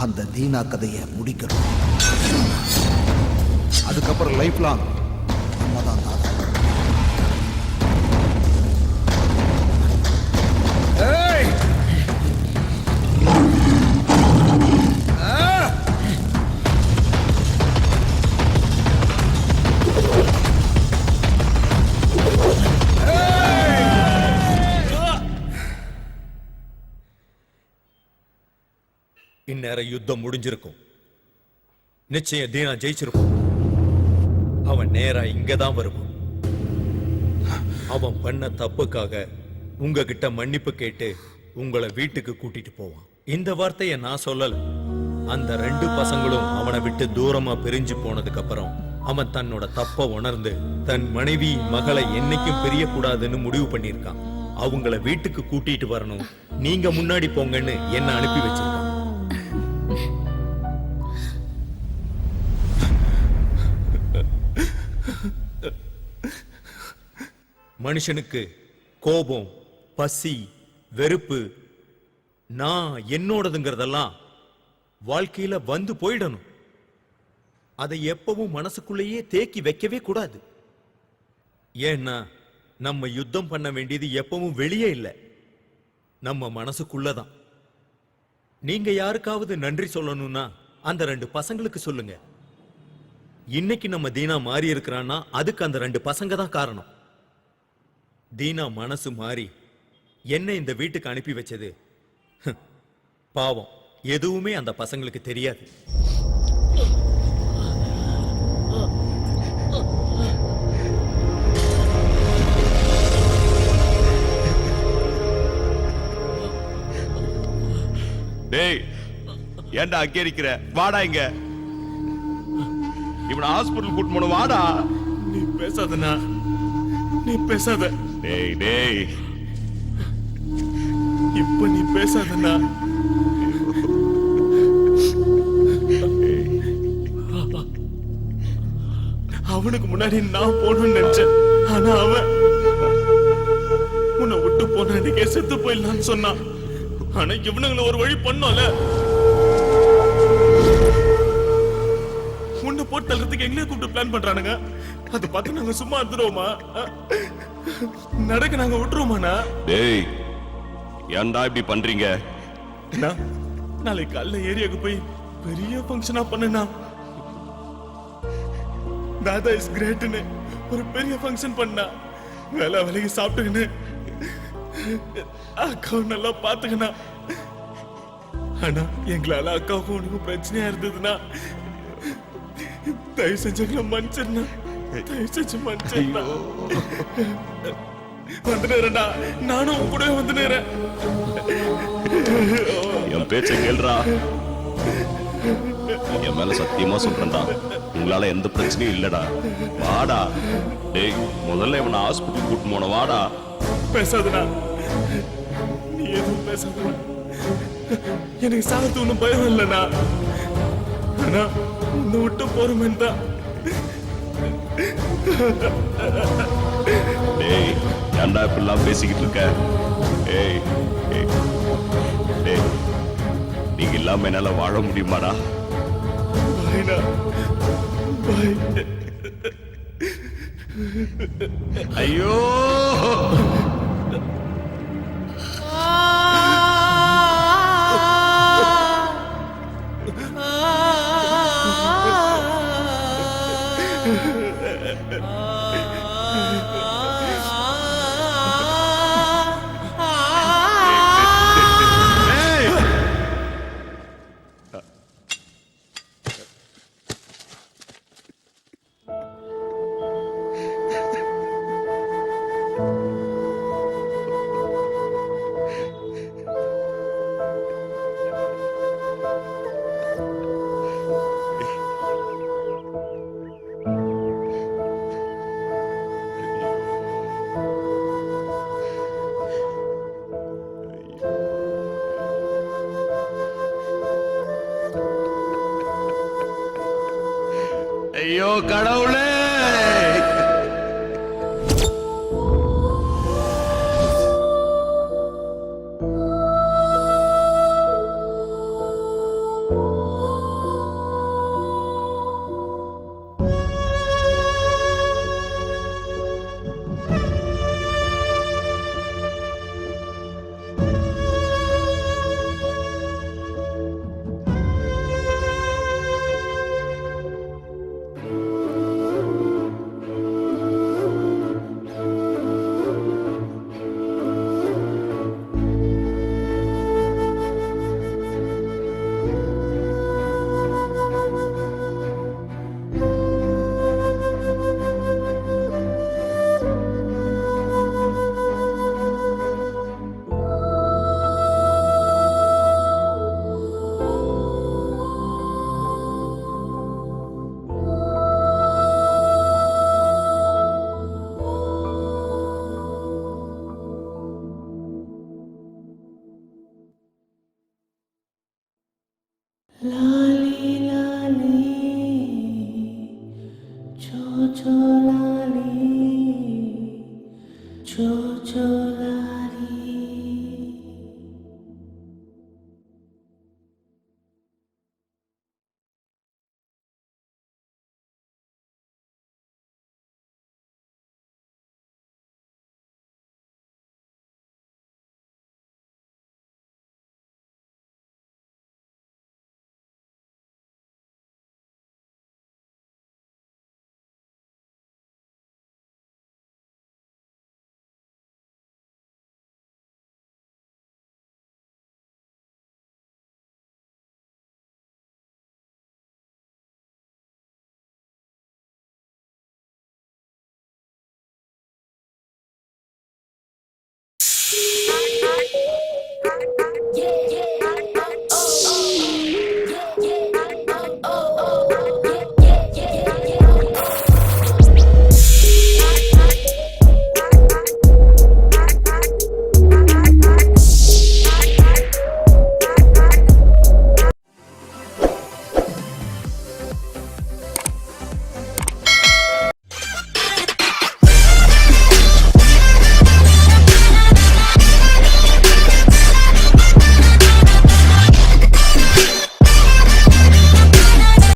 Speaker 4: அந்த தீனா கதையை முடிக்கணும். அதுக்கப்புறம் லைஃப் லாங் நம்ம தான் தாதா.
Speaker 7: இந்நேரம் யுத்தம் முடிஞ்சிருக்கும். நிச்சயம் தீனா ஜெயிச்சிருக்கும். அவன் நேரா இங்கதான் வருவான். அவன் பண்ண தப்புக்காக உங்ககிட்ட மன்னிப்பு கேட்டு உங்களை வீட்டுக்கு கூட்டிட்டு போவான். இந்த வார்த்தையை நான் சொல்லல. அந்த 2 பசங்களும் அவனை விட்டு தூரமா பிரிஞ்சு போனதுக்கு அப்புறம் அவன் தன்னோட தப்ப உணர்ந்து தன் மனைவி மகளை என்னைக்கும் பிரியக்கூடாதுன்னு முடிவு பண்ணியிருக்கான். அவங்கள வீட்டுக்கு கூட்டிட்டு வரணும், நீங்க முன்னாடி போங்கன்னு என்ன அனுப்பி வச்சிருக்கான். மனுஷனுக்கு கோபம், பசி, வெறுப்பு, நான் என்னோடதுங்கிறதெல்லாம் வாழ்க்கையில வந்து போயிடணும். அதை எப்பவும் மனசுக்குள்ளேயே தேக்கி வைக்கவே கூடாது. ஏன்னா நம்ம யுத்தம் பண்ண வேண்டியது எப்பவும் வெளியே இல்லை, நம்ம மனசுக்குள்ளதான். நீங்க யாருக்காவது நன்றி சொல்லணும்னா அந்த 2 பசங்களுக்கு சொல்லுங்க. இன்னைக்கு நம்ம தீனா மாறி இருக்கிறான்னா அதுக்கு அந்த 2 பசங்க தான் காரணம். தீனா மனசு மாறி என்ன இந்த வீட்டுக்கு அனுப்பி வச்சது பாவம், எதுவுமே அந்த பசங்களுக்கு தெரியாது.
Speaker 17: டேய், ஏன்டா அங்கே இருக்கிற? வாடா இங்க. இவனை ஹாஸ்பிடல் கூட்டு போன. வாடா.
Speaker 9: நீ பேசாதண்ணா, நீ பேசாத.
Speaker 17: டேய் டேய்,
Speaker 9: இப்ப நீ பேசாதண்ணா. அவனுக்கு முன்னாடி நான் போகணும்னு நினைச்சேன். ஆனா அவன் உன்னை விட்டு போன அன்னைக்கே செத்து போயிடலான்னு சொன்னான். ஆனா இவனுங்களை ஒரு வழி பண்ணோம்ல. உன்னை போட்டு தள்ளுறதுக்கு எங்களே கூப்பிட்டு பிளான் பண்றானுங்க. அதை பார்த்து நாங்க சும்மா இருந்துருவோமா? நடக்க நாங்க விட்டுருவோமாண்ணா?
Speaker 17: டேய், ஏன்டா இப்படி பண்றீங்க?
Speaker 9: நாளைக்கு காலைல ஏரியாவுக்கு போய் பெரிய ஃபங்க்ஷனா பண்ணனா, தாதா இஸ் கிரேட்னு ஒரு பெரிய ஃபங்க்ஷன் பண்ணா, வேலைக்கு சாப்பிட்டுக்கின்னு அக்காவை நல்லா பாத்துக்கணா. ஆனா எங்களால அக்காவுக்கும் உனக்கும் பிரச்சனையா இருந்ததுன்னா தயவு செஞ்சு எங்களை மன்னிச்சிருந்தா. தயவு செஞ்சு மன்னிச்சிருந்தா. வந்து நேரண்டா, நானும் உன் கூட வந்து நேரேன்.
Speaker 17: என் பேச்ச கேள்றா. என் மேல சத்தியமா சொல்றேன்டா, உங்களால எந்த பிரச்சனையும் இல்லடா. வாடா. டேய், முதல்ல இவனை ஹாஸ்பிட்டல் கூட்டு போன. வாடா.
Speaker 9: பேசாதடா, நீ எதுவும் பேசாதடா. எனக்கு சாகத்து ஒன்றும் பயம் இல்லைண்ணா. ஆனா உன்னை விட்டு போறமேன்னு தான்.
Speaker 17: டேய், ஏன்டா இப்படிலாம் பேசிக்கிட்டு இருக்க? ஏய் டேய், நீங்க இல்லாம என்னால வாழ முடியுமாடா? ஐயோ, ஐயோ கடவுளே.